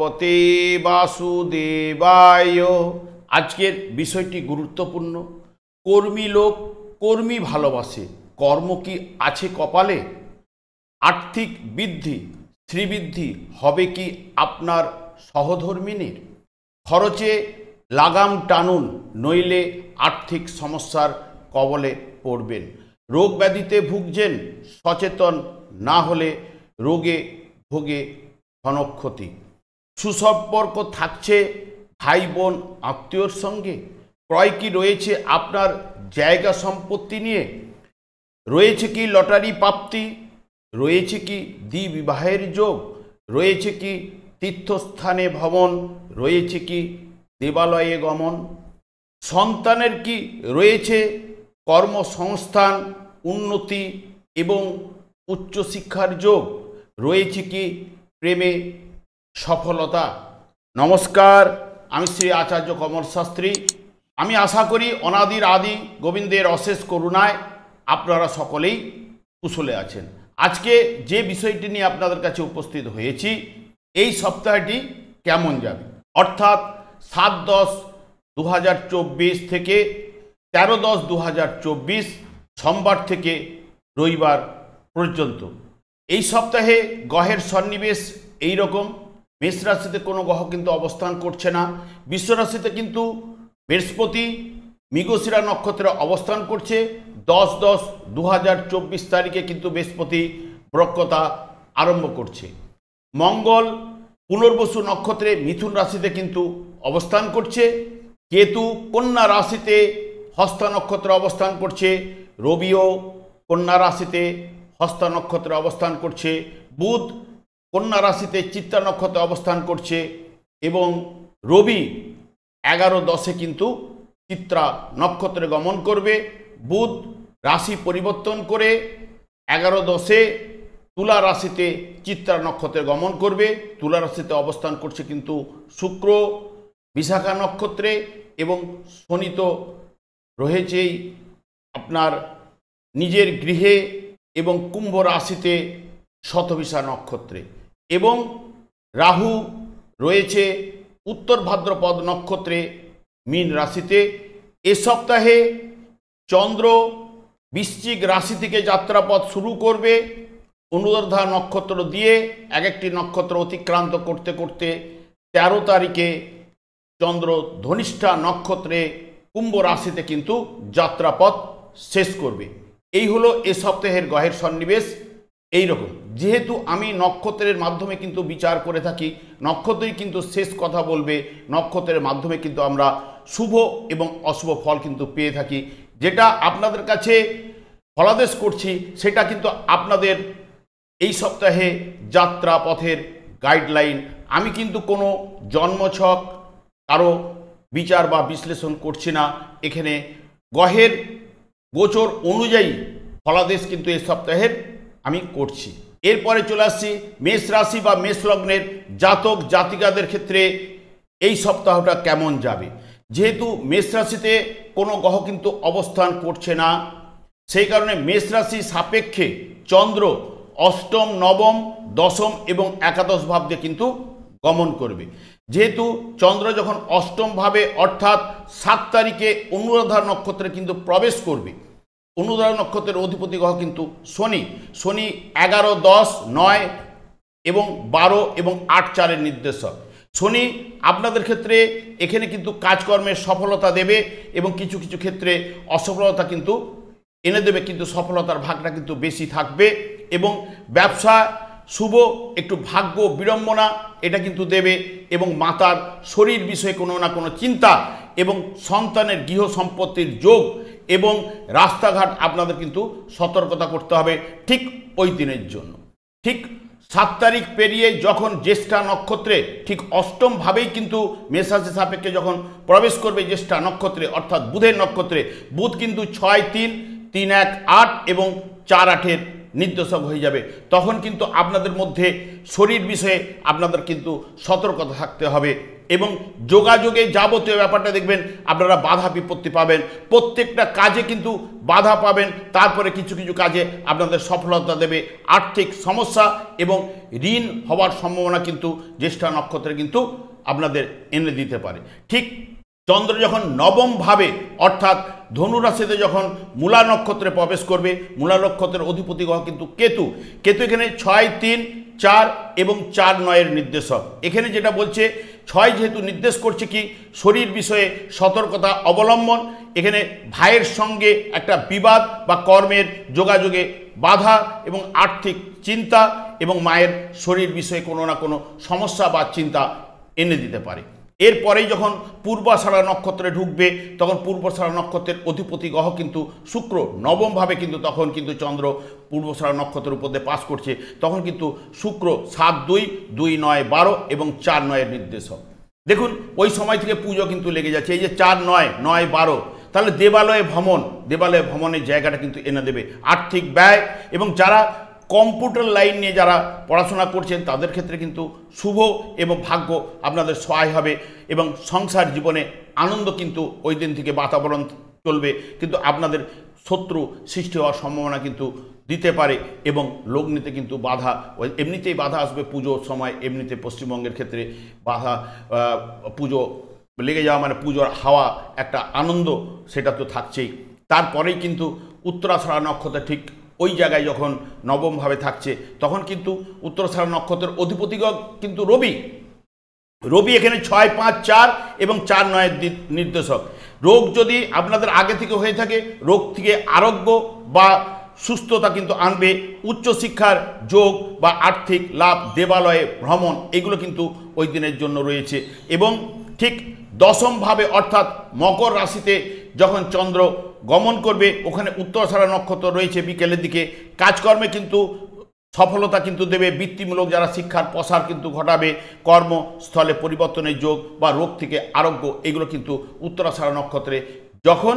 ভগবতে বাসুদেবায়। আজকের বিষয়টি গুরুত্বপূর্ণ। কর্মী লোক কর্মী ভালোবাসে, কর্ম কি আছে কপালে? আর্থিক বৃদ্ধি শ্রীবৃদ্ধি হবে কি আপনার সহধর্মিনীর? খরচে লাগাম টানুন, নইলে আর্থিক সমস্যার কবলে পড়বেন। রোগ ব্যাধিতে ভুগছেন, সচেতন না হলে রোগে ভোগে ক্ষণক্ষতি। সুসম্পর্ক থাকছে ভাই বোন আত্মীয়র সঙ্গে? ক্রয় কি রয়েছে আপনার জায়গা সম্পত্তি নিয়ে? রয়েছে কি লটারি প্রাপ্তি? রয়েছে কি দ্বিবিবাহের যোগ? রয়েছে কি তীর্থস্থানে ভ্রমণ? রয়েছে কি দেবালয়ে গমন? সন্তানের কি রয়েছে কর্মসংস্থান, উন্নতি এবং উচ্চশিক্ষার যোগ? রয়েছে কি প্রেমে সফলতা? নমস্কার, আমি শ্রী আচার্য কমল শাস্ত্রী। আমি আশা করি অনাদির আদি গোবিন্দের অশেষ করুণায় আপনারা সকলেই কুশলে আছেন। আজকে যে বিষয়টি নিয়ে আপনাদের কাছে উপস্থিত হয়েছি, এই সপ্তাহটি কেমন যাবে, অর্থাৎ 7-10-2024 থেকে 13-10-2024 সোমবার থেকে রবিবার পর্যন্ত। এই সপ্তাহে গ্রহের সন্নিবেশ এই রকম। মেষ রাশিতে কোনো গ্রহ কিন্তু অবস্থান করছে না। বৃষ রাশিতে কিন্তু বৃহস্পতি মৃগশিরা নক্ষত্রে অবস্থান করছে। 10-10-2024 তারিখে কিন্তু বৃহস্পতি বক্রতা আরম্ভ করছে। মঙ্গল পুনর্বসু নক্ষত্রে মিথুন রাশিতে কিন্তু অবস্থান করছে। কেতু কন্যা রাশিতে হস্তা নক্ষত্রে অবস্থান করছে। রবিও কন্যা রাশিতে হস্তা নক্ষত্রে অবস্থান করছে। বুধ কন্যা রাশিতে চিত্রা নক্ষত্রে অবস্থান করছে এবং রবি 11-10 কিন্তু চিত্রা নক্ষত্রে গমন করবে। বুধ রাশি পরিবর্তন করে 11-10 তুলা রাশিতে চিত্রা নক্ষত্রে গমন করবে। তুলা রাশিতে অবস্থান করছে কিন্তু শুক্র বিশাখা নক্ষত্রে, এবং শনি তো রয়েছেই আপনার নিজের গৃহে এবং কুম্ভ রাশিতে শতভিষা নক্ষত্রে, এবং রাহু রয়েছে উত্তর ভাদ্রপদ নক্ষত্রে মীন রাশিতে। এ সপ্তাহে চন্দ্র বৃশ্চিক রাশি থেকে যাত্রাপথ শুরু করবে। অনুরাধা নক্ষত্র দিয়ে এক একটি নক্ষত্র অতিক্রান্ত করতে করতে 13 তারিখে চন্দ্র ধনিষ্ঠা নক্ষত্রে কুম্ভ রাশিতে কিন্তু যাত্রাপথ শেষ করবে। এই হলো এ সপ্তাহের গ্রহের সন্নিবেশ। এই রকম, যেহেতু আমি নক্ষত্রের মাধ্যমে কিন্তু বিচার করে থাকি, নক্ষত্রই কিন্তু শেষ কথা বলবে। নক্ষত্রের মাধ্যমে কিন্তু আমরা শুভ এবং অশুভ ফল কিন্তু পেয়ে থাকি। যেটা আপনাদের কাছে ফলাদেশ করছি সেটা কিন্তু আপনাদের এই সপ্তাহে যাত্রা পথের গাইডলাইন। আমি কিন্তু কোনো জন্মছক কারো বিচার বা বিশ্লেষণ করছি না। এখানে গ্রহের গোচর অনুযায়ী ফলাদেশ কিন্তু এই সপ্তাহের আমি করছি। এরপরে চলে আসছি মেষ রাশি বা মেষ লগ্নের জাতক জাতিকাদের ক্ষেত্রে এই সপ্তাহটা কেমন যাবে। যেহেতু মেষ রাশিতে কোনো গ্রহ কিন্তু অবস্থান করছে না, সেই কারণে মেষ রাশি সাপেক্ষে চন্দ্র অষ্টম, নবম, দশম এবং একাদশ ভাব দিয়ে কিন্তু গমন করবে। যেহেতু চন্দ্র যখন অষ্টম ভাবে অর্থাৎ 7 তারিখে অনুরাধা নক্ষত্রে কিন্তু প্রবেশ করবে। অনুরাধা নক্ষত্রের অধিপতি গ্রহ কিন্তু শনি। শনি 11, 10, 9 এবং 12 এবং 8-4 নির্দেশক। শনি আপনাদের ক্ষেত্রে এখানে কিন্তু কাজকর্মের সফলতা দেবে এবং কিছু কিছু ক্ষেত্রে অসফলতা কিন্তু এনে দেবে, কিন্তু সফলতার ভাগটা কিন্তু বেশি থাকবে। এবং ব্যবসা শুভ একটু ভাগ্য বিড়ম্বনা এটা কিন্তু দেবে, এবং মাতার শরীর বিষয়ে কোনো না কোনো চিন্তা এবং সন্তানের গৃহ সম্পত্তির যোগ এবং রাস্তাঘাট আপনাদের কিন্তু সতর্কতা করতে হবে ঠিক ওই দিনের জন্য। ঠিক 7 তারিখ পেরিয়ে যখন জ্যেষ্ঠা নক্ষত্রে ঠিক অষ্টম ভাবেই কিন্তু মেষরাশি সাপেক্ষে যখন প্রবেশ করবে জ্যেষ্ঠা নক্ষত্রে অর্থাৎ বুধের নক্ষত্রে, বুধ কিন্তু 6, 3, 3, 1, 8 এবং 4, 8-এর নির্দেশক হয়ে যাবে, তখন কিন্তু আপনাদের মধ্যে শরীর বিষয়ে আপনাদের কিন্তু সতর্কতা থাকতে হবে এবং যোগাযোগে যাবতীয় ব্যাপারটা দেখবেন আপনারা বাধা বিপত্তি পাবেন, প্রত্যেকটা কাজে কিন্তু বাধা পাবেন, তারপরে কিছু কিছু কাজে আপনাদের সফলতা দেবে। আর্থিক সমস্যা এবং ঋণ হওয়ার সম্ভাবনা কিন্তু জ্যেষ্ঠা নক্ষত্রে কিন্তু আপনাদের এনে দিতে পারে। ঠিক চন্দ্র যখন নবমভাবে অর্থাৎ ধনু রাশিতে যখন মূলা নক্ষত্রে প্রবেশ করবে, মূলা নক্ষত্রের অধিপতি গ্রহ কিন্তু কেতু। কেতু এখানে 6, 3, 4 এবং 4, 9 নির্দেশক। এখানে যেটা বলছে 6 যেহেতু নির্দেশ করছে কি শরীর বিষয়ে সতর্কতা অবলম্বন, এখানে ভাইয়ের সঙ্গে একটা বিবাদ বা কর্মের যোগাযোগে বাধা এবং আর্থিক চিন্তা এবং মায়ের শরীর বিষয়ে কোনো না কোনো সমস্যা বা চিন্তা এনে দিতে পারে। এরপরেই যখন পূর্বাষাঢ়া নক্ষত্রে ঢুকবে তখন পূর্বাষাঢ়া নক্ষত্রের অধিপতি গ্রহ কিন্তু শুক্র নবমভাবে কিন্তু তখন কিন্তু চন্দ্র পূর্বাষাঢ়া নক্ষত্রের উপর দিয়ে পাস করছে, তখন কিন্তু শুক্র 7, 2, 2, 9, 12 এবং 4, 9 নির্দেশক। দেখুন ওই সময় থেকে পুজো কিন্তু লেগে যাচ্ছে, এই যে 4, 9, 9, 12, তাহলে দেবালয়ে ভ্রমণের জায়গাটা কিন্তু এনে দেবে। আর্থিক ব্যয় এবং যারা কম্পিউটার লাইন নিয়ে যারা পড়াশোনা করছেন তাদের ক্ষেত্রে কিন্তু শুভ এবং ভাগ্য আপনাদের সহায় হবে এবং সংসার জীবনে আনন্দ কিন্তু ওই দিন থেকে বাতাবরণ চলবে, কিন্তু আপনাদের শত্রু সৃষ্টি হওয়ার সম্ভাবনা কিন্তু দিতে পারে এবং লগ্নিতে কিন্তু বাধা, এমনিতেই বাধা আসবে পুজোর সময়, এমনিতে পশ্চিমবঙ্গের ক্ষেত্রে বাধা, পুজো লেগে যাওয়া মানে পুজোর হাওয়া একটা আনন্দ সেটা তো থাকছেই। তারপরেই কিন্তু উত্তরাষাঢ়া নক্ষত্র ঠিক ওই জায়গায় যখন নবমভাবে থাকছে তখন কিন্তু উত্তরাষাঢ়া নক্ষত্রের অধিপতি কিন্তু রবি এখানে 6, 5, 4 এবং 4, 9 নির্দেশক। রোগ যদি আপনাদের আগে থেকে হয়ে থাকে রোগ থেকে আরোগ্য বা সুস্থতা কিন্তু আনবে, উচ্চশিক্ষার যোগ বা আর্থিক লাভ, দেবালয়ে ভ্রমণ এগুলো কিন্তু ওই দিনের জন্য রয়েছে। এবং ঠিক দশমভাবে অর্থাৎ মকর রাশিতে যখন চন্দ্র গমন করবে ওখানে উত্তরাষাঢ়া নক্ষত্র রয়েছে, বিকেলের দিকে কাজকর্মে কিন্তু সফলতা কিন্তু দেবে, বৃত্তিমূলক যারা শিক্ষার প্রসার কিন্তু ঘটাবে, কর্মস্থলে পরিবর্তনের যোগ বা রোগ থেকে আরোগ্য এগুলো কিন্তু উত্তরাষাঢ়া নক্ষত্রে যখন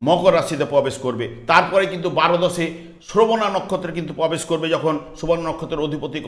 মকর রাশিতে প্রবেশ করবে। তারপরে কিন্তু 12 শ্রবণা নক্ষত্রে কিন্তু প্রবেশ করবে যখন শ্রবণা নক্ষত্রের অধিপতি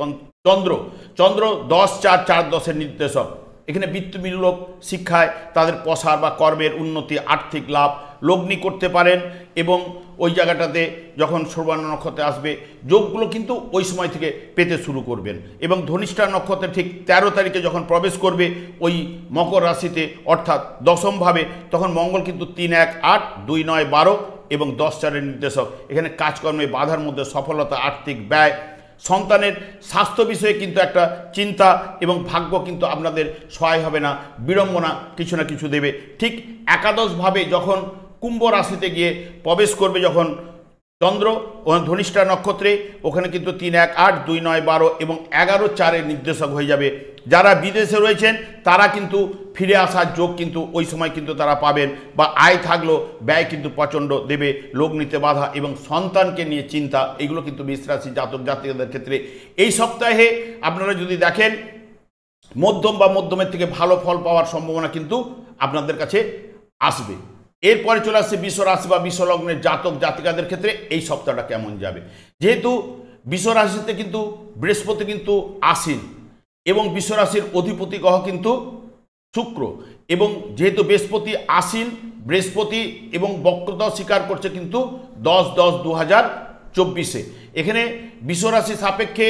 চন্দ্র 10, 4, 4, 10 নির্দেশক। এখানে বৃত্তিমূলক শিক্ষায় তাদের প্রসার বা কর্মের উন্নতি, আর্থিক লাভ লগ্নি করতে পারেন এবং ওই জায়গাটাতে যখন শ্রবণা নক্ষত্রে আসবে যোগগুলো কিন্তু ওই সময় থেকে পেতে শুরু করবেন। এবং ধনিষ্ঠা নক্ষত্রে ঠিক 13 তারিখে যখন প্রবেশ করবে ওই মকর রাশিতে অর্থাৎ দশমভাবে, তখন মঙ্গল কিন্তু 3, 1, 8, 2, 9, 12 এবং 10, 4 নির্দেশক। এখানে কাজকর্মে বাধার মধ্যে সফলতা, আর্থিক ব্যয়, সন্তানের স্বাস্থ্য বিষয়ে কিন্তু একটা চিন্তা এবং ভাগ্য কিন্তু আপনাদের সহায় হবে না, বিড়ম্বনা কিছু না কিছু দেবে। ঠিক একাদশভাবে যখন কুম্ভ রাশিতে গিয়ে প্রবেশ করবে যখন চন্দ্র ধনিষ্ঠা নক্ষত্রে, ওখানে কিন্তু 3, 1, 8, 2, 9, 12 এবং 11, 4 নির্দেশক হয়ে যাবে। যারা বিদেশে রয়েছেন তারা কিন্তু ফিরে আসার যোগ কিন্তু ওই সময় কিন্তু তারা পাবেন, বা আয় থাকলেও ব্যয় কিন্তু প্রচণ্ড দেবে, লগ্নিতে বাধা এবং সন্তানকে নিয়ে চিন্তা এগুলো কিন্তু মেষ রাশি জাতক জাতিকাদের ক্ষেত্রে এই সপ্তাহে আপনারা যদি দেখেন মধ্যম বা মধ্যমের থেকে ভালো ফল পাওয়ার সম্ভাবনা কিন্তু আপনাদের কাছে আসবে। এরপরে চলে আসছে বৃষ রাশি বা বৃষ লগ্নের জাতক জাতিকাদের ক্ষেত্রে এই সপ্তাহটা কেমন যাবে। যেহেতু বৃষ রাশিতে কিন্তু বৃহস্পতি কিন্তু আসীন এবং বৃষ রাশির অধিপতি গ্রহ কিন্তু শুক্র, এবং যেহেতু বৃহস্পতি আসীন, বৃহস্পতি এবং বক্রতাও স্বীকার করছে কিন্তু 10-10-2024। এখানে বৃষ রাশি সাপেক্ষে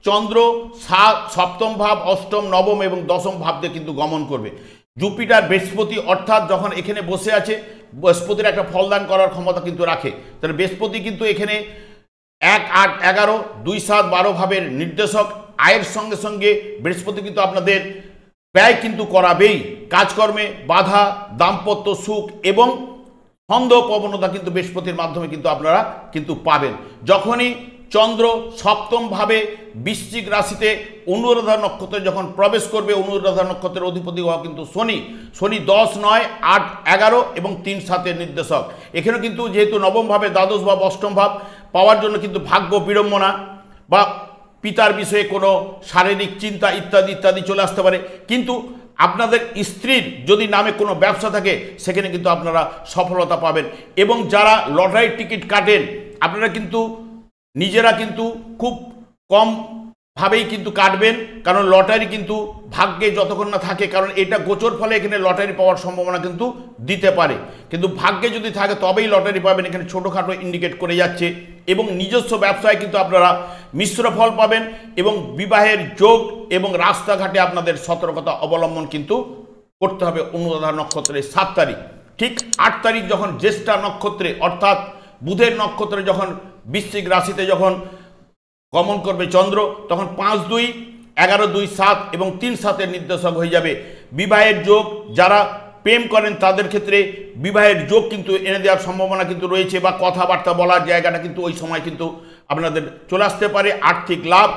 চন্দ্র সপ্তম ভাব, অষ্টম, নবম এবং দশম ভাব দিয়ে কিন্তু গমন করবে। জুপিটার বৃহস্পতি অর্থাৎ যখন এখানে বসে আছে বৃহস্পতির একটা ফলদান করার ক্ষমতা কিন্তু রাখে, তাহলে বৃহস্পতি কিন্তু এখানে 1, 8, 11, 2, 7, 12 ভাবের নির্দেশক। আয়ের সঙ্গে সঙ্গে বৃহস্পতি কিন্তু আপনাদের ব্যয় কিন্তু করাবেই, কাজকর্মে বাধা, দাম্পত্য সুখ এবং সন্দেহ প্রবণতা কিন্তু বৃহস্পতির মাধ্যমে কিন্তু আপনারা কিন্তু পাবেন। যখনই চন্দ্র সপ্তমভাবে বৃশ্চিক রাশিতে অনুরাধা নক্ষত্রে যখন প্রবেশ করবে, অনুরাধা নক্ষত্রের অধিপতি হওয়া কিন্তু শনি 10, 9, 8, 11 এবং 3, 7 নির্দেশক। এখানে কিন্তু যেহেতু নবমভাবে দ্বাদশ ভাব, অষ্টম ভাব পাওয়ার জন্য কিন্তু ভাগ্য বিড়ম্বনা বা পিতার বিষয়ে কোনো শারীরিক চিন্তা ইত্যাদি ইত্যাদি চলে আসতে পারে। কিন্তু আপনাদের স্ত্রীর যদি নামে কোনো ব্যবসা থাকে সেখানে কিন্তু আপনারা সফলতা পাবেন। এবং যারা লটারির টিকিট কাটেন আপনারা কিন্তু নিজেরা কিন্তু খুব কম ভাবেই কিন্তু কাটবেন, কারণ লটারি কিন্তু ভাগ্যে যতক্ষণ না থাকে, কারণ এটা গোচর ফলে এখানে লটারি পাওয়ার সম্ভাবনা কিন্তু দিতে পারে, কিন্তু ভাগ্যে যদি থাকে তবেই লটারি পাবেন। এখানে ছোটোখাটো ইন্ডিকেট করে যাচ্ছে এবং নিজস্ব ব্যবসায় কিন্তু আপনারা মিশ্র ফল পাবেন এবং বিবাহের যোগ এবং রাস্তাঘাটে আপনাদের সতর্কতা অবলম্বন কিন্তু করতে হবে। অনুরাধা নক্ষত্রের 7 তারিখ, ঠিক 8 তারিখ যখন জ্যেষ্ঠা নক্ষত্রে অর্থাৎ বুধের নক্ষত্রে যখন বৃশ্চিক রাশিতে যখন গমন করবে চন্দ্র, তখন 5-2, 11-2, 7 এবং 3-7 নির্দেশক হয়ে যাবে। বিবাহের যোগ, যারা প্রেম করেন তাদের ক্ষেত্রে বিবাহের যোগ কিন্তু এনে দেওয়ার সম্ভাবনা কিন্তু রয়েছে, বা কথাবার্তা বলার জায়গাটা কিন্তু ওই সময় কিন্তু আপনাদের চলে আসতে পারে। আর্থিক লাভ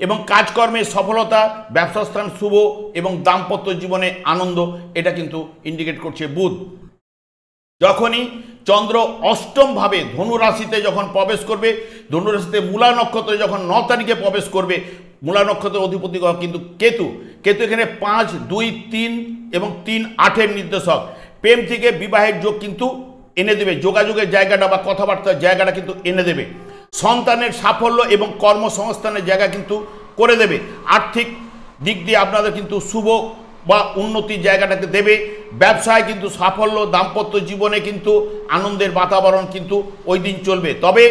এবং কাজকর্মে সফলতা, ব্যবসাস্থান শুভ এবং দাম্পত্য জীবনে আনন্দ, এটা কিন্তু ইন্ডিকেট করছে বুধ। যখনই চন্দ্র অষ্টমভাবে ধনুরাশিতে যখন প্রবেশ করবে, ধনুরাশিতে মূলা নক্ষত্রে যখন 9 তারিখে প্রবেশ করবে, মূলা নক্ষত্রের অধিপতি গ্রহ কিন্তু কেতু। কেতু এখানে 5, 2, 3 এবং 3, 8-এর নির্দেশক। প্রেম থেকে বিবাহের যোগ কিন্তু এনে দেবে, যোগাযোগের জায়গাটা বা কথাবার্তার জায়গাটা কিন্তু এনে দেবে। সন্তানের সাফল্য এবং কর্মসংস্থানের জায়গা কিন্তু করে দেবে। আর্থিক দিক দিয়ে আপনাদের কিন্তু শুভ বা উন্নতির জায়গাটাকে দেবে। ব্যবসায় কিন্তু সাফল্য, দাম্পত্য জীবনে কিন্তু আনন্দের বাতাবরণ কিন্তু ওই দিন চলবে। তবে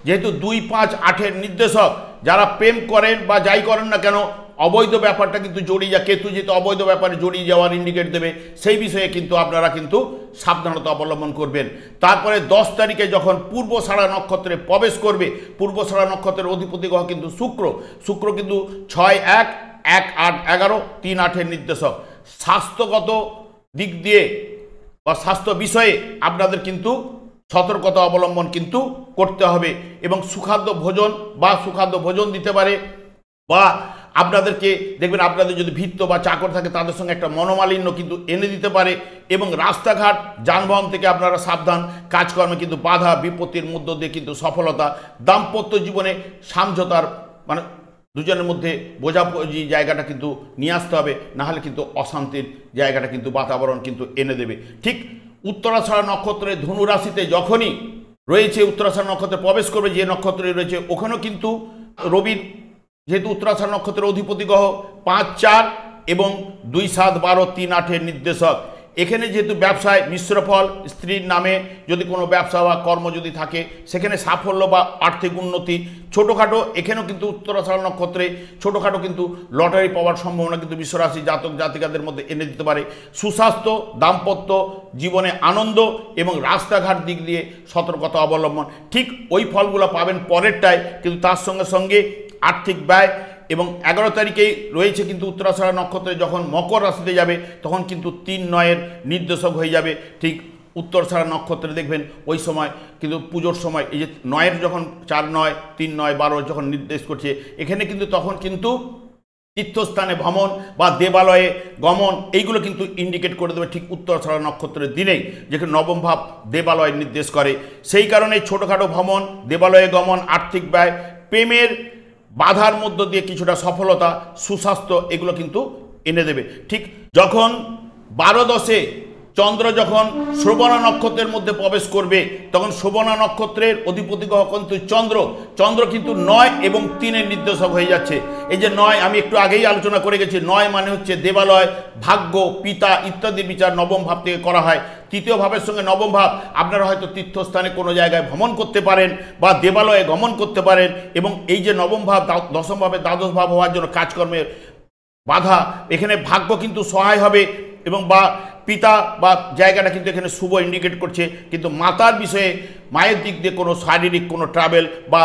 যেহেতু 2, 5, 8-এর নির্দেশক, যারা প্রেম করেন বা যাই করেন না কেন, অবৈধ ব্যাপারটা কিন্তু জড়িয়ে যায়। কেতু যেহেতু অবৈধ ব্যাপারে জড়িয়ে যাওয়ার ইন্ডিকেট দেবে, সেই বিষয়ে কিন্তু আপনারা কিন্তু সাবধানতা অবলম্বন করবেন। তারপরে 10 তারিখে যখন পূর্বষাঢ়া নক্ষত্রে প্রবেশ করবে, পূর্বষাঢ়া নক্ষত্রের অধিপতি গ্রহ কিন্তু শুক্র। শুক্র কিন্তু 6, 1, 1, 8, 11, 3, 8-এর নির্দেশক। স্বাস্থ্যগত দিক দিয়ে বা স্বাস্থ্য বিষয়ে আপনাদের কিন্তু সতর্কতা অবলম্বন কিন্তু করতে হবে এবং সুখাদ্য ভোজন দিতে পারে, বা আপনাদেরকে দেখবেন আপনাদের যদি ভৃত্য বা চাকর থাকে তাদের সঙ্গে একটা মনোমালিন্য কিন্তু এনে দিতে পারে। এবং রাস্তাঘাট যানবাহন থেকে আপনারা সাবধান। কাজকর্মে কিন্তু বাধা বিপত্তির মধ্য দিয়ে কিন্তু সফলতা। দাম্পত্য জীবনে সমঝোতার মানে দুজনের মধ্যে বোঝাবুঝি জায়গাটা কিন্তু নিয়ে আসতে হবে, নাহলে কিন্তু অশান্তির জায়গাটা কিন্তু বাতাবরণ কিন্তু এনে দেবে। ঠিক উত্তরাষাঢ়া নক্ষত্রে ধনুরাশিতে যখনই রয়েছে, উত্তরাষাঢ়া নক্ষত্রে প্রবেশ করবে যে নক্ষত্রে রয়েছে, ওখানেও কিন্তু রবির যেহেতু উত্তরাষাঢ়া নক্ষত্রের অধিপতি গ্রহ 5, 4 এবং 2, 7, 12, 3, 8-এর নির্দেশক। এখানে যেহেতু ব্যবসায় মিশ্র ফল, স্ত্রীর নামে যদি কোনো ব্যবসা বা কর্ম যদি থাকে সেখানে সাফল্য বা আর্থিক উন্নতি, ছোটোখাটো এখানেও কিন্তু উত্তরাষাঢ়া নক্ষত্রে ছোটোখাটো কিন্তু লটারি পাওয়ার সম্ভাবনা কিন্তু বিশ্বরাশি জাতক জাতিকাদের মধ্যে এনে দিতে পারে। সুস্বাস্থ্য, দাম্পত্য জীবনে আনন্দ এবং রাস্তাঘাট দিক দিয়ে সতর্কতা অবলম্বন, ঠিক ওই ফলগুলো পাবেন পরেরটায়। কিন্তু তার সঙ্গে সঙ্গে আর্থিক ব্যয় এবং 11 তারিখেই রয়েছে কিন্তু উত্তরাষাঢ়া নক্ষত্রে যখন মকর রাশিতে যাবে তখন কিন্তু 3, 9-এর নির্দেশক হয়ে যাবে। ঠিক উত্তরাষাঢ়া নক্ষত্রে দেখবেন ওই সময় কিন্তু পুজোর সময় এই যে 9-এর যখন 4, 9, 3, 9, 12 যখন নির্দেশ করছে, এখানে কিন্তু তখন কিন্তু তীর্থস্থানে ভ্রমণ বা দেবালয়ে গমন এইগুলো কিন্তু ইন্ডিকেট করে দেবে ঠিক উত্তরাষাঢ়া নক্ষত্রের দিনেই, যেখানে নবম ভাব দেবালয় নির্দেশ করে। সেই কারণে ছোটোখাটো ভ্রমণ, দেবালয়ে গমন, আর্থিক ব্যয়, প্রেমের বাধার মধ্য দিয়ে কিছুটা সফলতা, সুস্বাস্থ্য এগুলো কিন্তু এনে দেবে। ঠিক যখন 12-10-এ চন্দ্র যখন শ্রবণা নক্ষত্রের মধ্যে প্রবেশ করবে, তখন শ্রবণা নক্ষত্রের অধিপতি গ্রহ কিন্তু চন্দ্র কিন্তু 9 এবং 3-এর নির্দেশক হয়ে যাচ্ছে। এই যে 9 আমি একটু আগেই আলোচনা করে গেছি, 9 মানে হচ্ছে দেবালয়, ভাগ্য, পিতা ইত্যাদি বিচার নবম ভাব থেকে করা হয়। তৃতীয় ভাবের সঙ্গে নবম ভাব, আপনারা হয়তো তীর্থস্থানে কোনো জায়গায় ভ্রমণ করতে পারেন বা দেবালয়ে গমন করতে পারেন। এবং এই যে নবম ভাব দশম ভাবে দ্বাদশ ভাব হওয়ার জন্য কাজকর্মের বাধা, এখানে ভাগ্য কিন্তু সহায় হবে এবং বা পিতা বা জায়গাটা কিন্তু এখানে শুভ ইন্ডিকেট করছে। কিন্তু মাতার বিষয়ে, মায়ের দিক দিয়ে কোনো শারীরিক কোনো ট্রাভেল বা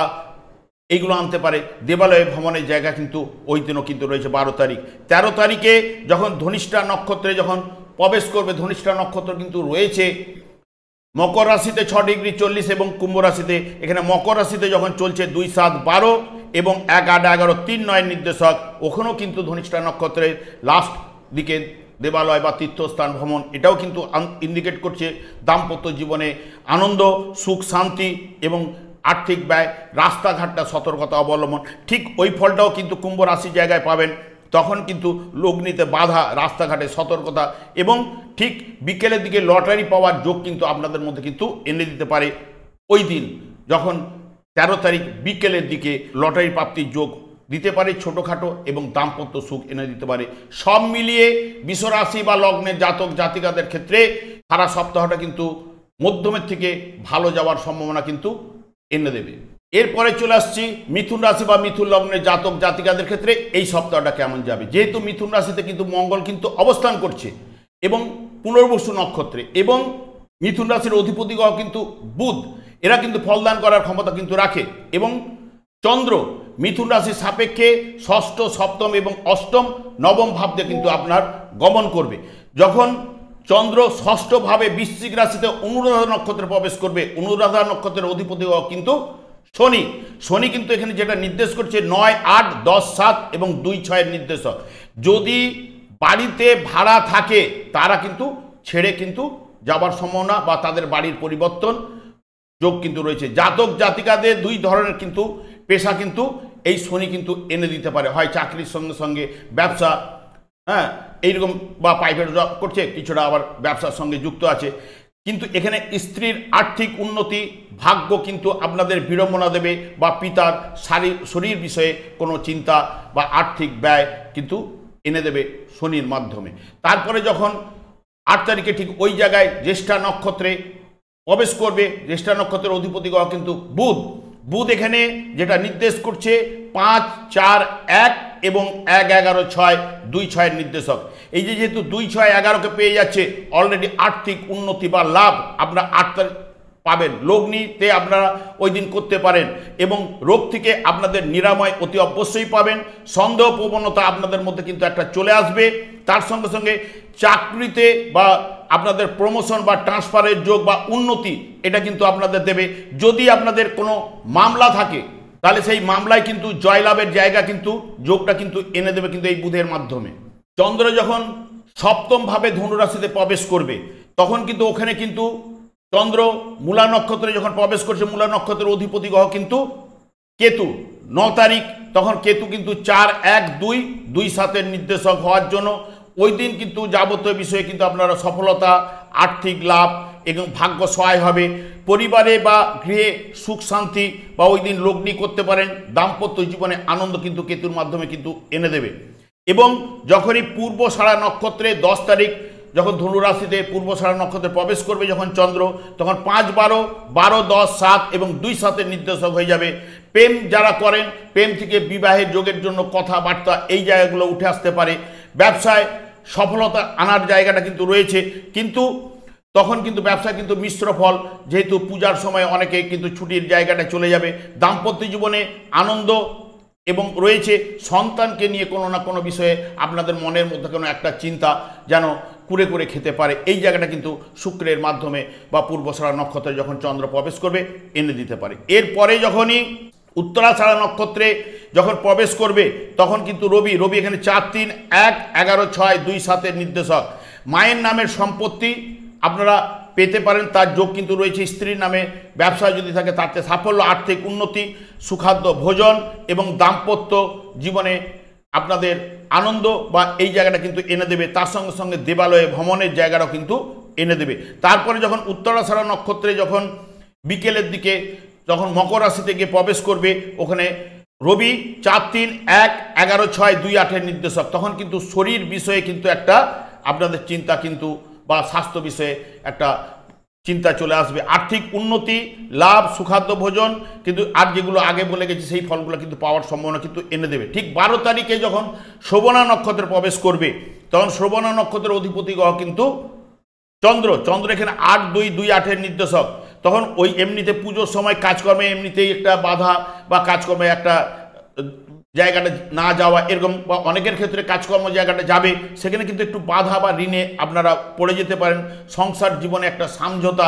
এইগুলো আনতে পারে। দেবালয়ে ভ্রমণের জায়গা কিন্তু ওই দিনও কিন্তু রয়েছে 12 তারিখ। 13 তারিখে যখন ধনিষ্ঠা নক্ষত্রে যখন প্রবেশ করবে, ধনিষ্ঠা নক্ষত্র কিন্তু রয়েছে মকর রাশিতে 6 ডিগ্রি 40 এবং কুম্ভ রাশিতে। এখানে মকর রাশিতে যখন চলছে 2, 7, 12 এবং 1, 8, 11, 3, 9-এর নির্দেশক, ওখানেও কিন্তু ধনিষ্ঠা নক্ষত্রের লাস্ট দিকে দেবালয় বা তীর্থস্থান ভ্রমণ, এটাও কিন্তু ইন্ডিকেট করছে দাম্পত্য জীবনে আনন্দ, সুখ, শান্তি এবং আর্থিক ব্যয়, রাস্তাঘাটটা সতর্কতা অবলম্বন। ঠিক ওই ফলটাও কিন্তু কুম্ভ রাশির জায়গায় পাবেন। তখন কিন্তু লগ্নিতে বাধা, রাস্তাঘাটে সতর্কতা এবং ঠিক বিকেলের দিকে লটারি পাওয়ার যোগ কিন্তু আপনাদের মধ্যে কিন্তু এনে দিতে পারে ওই দিন যখন 13 তারিখ বিকেলের দিকে লটারি প্রাপ্তির যোগ দিতে পারে ছোটোখাটো, এবং দাম্পত্য সুখ এনে দিতে পারে। সব মিলিয়ে বিশ্বরাশি বা লগ্নের জাতক জাতিকাদের ক্ষেত্রে সারা সপ্তাহটা কিন্তু মধ্যমের থেকে ভালো যাওয়ার সম্ভাবনা কিন্তু এনে দেবে। এরপরে চলে আসছি মিথুন রাশি বা মিথুন লগ্নের জাতক জাতিকাদের ক্ষেত্রে এই সপ্তাহটা কেমন যাবে। যেহেতু মিথুন রাশিতে কিন্তু মঙ্গল কিন্তু অবস্থান করছে এবং পুনর্বসু নক্ষত্রে, এবং মিথুন রাশির অধিপতি গ্রহ কিন্তু বুধ, এরা কিন্তু ফলদান করার ক্ষমতা কিন্তু রাখে, এবং চন্দ্র মিথুন রাশির সাপেক্ষে ষষ্ঠ, সপ্তম এবং অষ্টম, নবম ভাব দিয়ে কিন্তু আপনার গমন করবে। যখন চন্দ্র ষষ্ঠভাবে বৃশ্চিক রাশিতে অনুরাধা নক্ষত্রে প্রবেশ করবে, অনুরাধা নক্ষত্রের অধিপতি কিন্তু শনি কিন্তু এখানে যেটা নির্দেশ করছে 9, 8, 10, 7 এবং 2, 6 নির্দেশক। যদি বাড়িতে ভাড়া থাকে তারা কিন্তু ছেড়ে কিন্তু যাবার সম্ভাবনা বা তাদের বাড়ির পরিবর্তন যোগ কিন্তু রয়েছে। জাতক জাতিকাদের দুই ধরনের কিন্তু পেশা কিন্তু এই শনি কিন্তু এনে দিতে পারে, হয় চাকরির সঙ্গে সঙ্গে ব্যবসা, হ্যাঁ এইরকম, বা প্রাইভেট জব করছে, কিছুটা আবার ব্যবসার সঙ্গে যুক্ত আছে। কিন্তু এখানে স্ত্রীর আর্থিক উন্নতি, ভাগ্য কিন্তু আপনাদের বিড়ম্বনা দেবে, বা পিতার শরীর বিষয়ে কোনো চিন্তা বা আর্থিক ব্যয় কিন্তু এনে দেবে শনির মাধ্যমে। তারপরে যখন 8 তারিখে ঠিক ওই জায়গায় জ্যেষ্ঠা নক্ষত্রে প্রবেশ করবে, জ্যেষ্ঠা নক্ষত্রের অধিপতি গ্রহ কিন্তু বুধ এখানে যেটা নির্দেশ করছে 5, 4, 1 এবং 1, 11, 6, 2, 6 নির্দেশক। এই যে যেহেতু 2, 6, 11কে পেয়ে যাচ্ছে, অলরেডি আর্থিক উন্নতি বা লাভ আপনারা 8 তারিখ পাবেন। লগ্নিতে আপনারা ওই দিন করতে পারেন, এবং রোগ থেকে আপনাদের নিরাময় অতি অবশ্যই পাবেন। সন্দেহ প্রবণতা আপনাদের মধ্যে কিন্তু একটা চলে আসবে। তার সঙ্গে সঙ্গে চাকরিতে বা আপনাদের প্রমোশন বা ট্রান্সফারের যোগ বা উন্নতি এটা কিন্তু আপনাদের দেবে। যদি আপনাদের কোনো মামলা থাকে তাহলে সেই মামলায় কিন্তু জয়লাভের জায়গা কিন্তু যোগটা কিন্তু এনে দেবে কিন্তু এই বুধের মাধ্যমে। চন্দ্র যখন সপ্তমভাবে ধনুরাশিতে প্রবেশ করবে তখন কিন্তু ওখানে কিন্তু চন্দ্র মূলা নক্ষত্রে যখন প্রবেশ করছে, মূলা নক্ষত্রের অধিপতি গ্রহ কিন্তু কেতু। 9 তারিখ তখন কেতু কিন্তু 4, 1, 2, 2, 7 নির্দেশক হওয়ার জন্য ওই দিন কিন্তু যাবতীয় বিষয়ে কিন্তু আপনারা সফলতা, আর্থিক লাভ এবং ভাগ্য সহায় হবে। পরিবারে বা গৃহে সুখ শান্তি বা ওই দিন লগ্নি করতে পারেন। দাম্পত্য জীবনে আনন্দ কিন্তু কেতুর মাধ্যমে কিন্তু এনে দেবে। এবং যখনই পূর্বষাঢ়া নক্ষত্রে 10 তারিখ যখন ধনুরাশিতে পূর্বষাঢ়া নক্ষত্রে প্রবেশ করবে যখন চন্দ্র, তখন 5, 12, 12, 10, 7 এবং 2, 7 নির্দেশক হয়ে যাবে। প্রেম যারা করেন, প্রেম থেকে বিবাহের যোগের জন্য কথাবার্তা এই জায়গাগুলো উঠে আসতে পারে। ব্যবসায় সফলতা আনার জায়গাটা কিন্তু রয়েছে, কিন্তু তখন কিন্তু ব্যবসায় কিন্তু মিশ্র ফল, যেহেতু পূজার সময় অনেকে কিন্তু ছুটির জায়গাটা চলে যাবে। দাম্পত্য জীবনে আনন্দ এবং রয়েছে। সন্তানকে নিয়ে কোনো না কোনো বিষয়ে আপনাদের মনের মধ্যে কোনো একটা চিন্তা যেন কুরে কুরে খেতে পারে, এই জায়গাটা কিন্তু শুক্রের মাধ্যমে বা পূর্বষাঢ়া নক্ষত্রে যখন চন্দ্র প্রবেশ করবে এনে দিতে পারে। এরপরে যখনই উত্তরাষাঢ়া নক্ষত্রে যখন প্রবেশ করবে তখন কিন্তু রবি এখানে 4, 3, 1, 11, 6, 2, 7 নির্দেশক। মায়ের নামের সম্পত্তি আপনারা পেতে পারেন, তার যোগ কিন্তু রয়েছে। স্ত্রীর নামে ব্যবসায় যদি থাকে তাতে সাফল্য, আর্থিক উন্নতি, সুখাদ্য ভোজন এবং দাম্পত্য জীবনে আপনাদের আনন্দ বা এই জায়গাটা কিন্তু এনে দেবে। তার সঙ্গে সঙ্গে দেবালয়ে ভ্রমণের জায়গাটাও কিন্তু এনে দেবে। তারপরে যখন উত্তরাষাঢ়া নক্ষত্রে যখন বিকেলের দিকে যখন মকর রাশিতে গিয়ে প্রবেশ করবে, ওখানে রবি 4, 3, 1, 11, 6, 2, 8 নির্দেশক। তখন কিন্তু শরীর বিষয়ে কিন্তু একটা আপনাদের চিন্তা কিন্তু বা স্বাস্থ্য বিষয়ে একটা চিন্তা চলে আসবে। আর্থিক উন্নতি, লাভ, সুখাদ্য ভোজন কিন্তু আর যেগুলো আগে বলে গেছি সেই ফলগুলো কিন্তু পাওয়ার সম্ভাবনা কিন্তু এনে দেবে। ঠিক 12 তারিখে যখন শ্রবণা নক্ষত্রে প্রবেশ করবে তখন শ্রবণা নক্ষত্রের অধিপতি গ্রহ কিন্তু চন্দ্র এখানে 8, 2, 2, 8 নির্দেশক। তখন ওই এমনিতে পুজোর সময় কাজকর্মে এমনিতেই একটা বাধা বা কাজকর্মে একটা জায়গাটা না যাওয়া, এরকম বা অনেকের ক্ষেত্রে কাজকর্ম জায়গাটা যাবে, সেখানে কিন্তু একটু বাধা বা ঋণে আপনারা পড়ে যেতে পারেন। সংসার জীবনে একটা সমঝোতা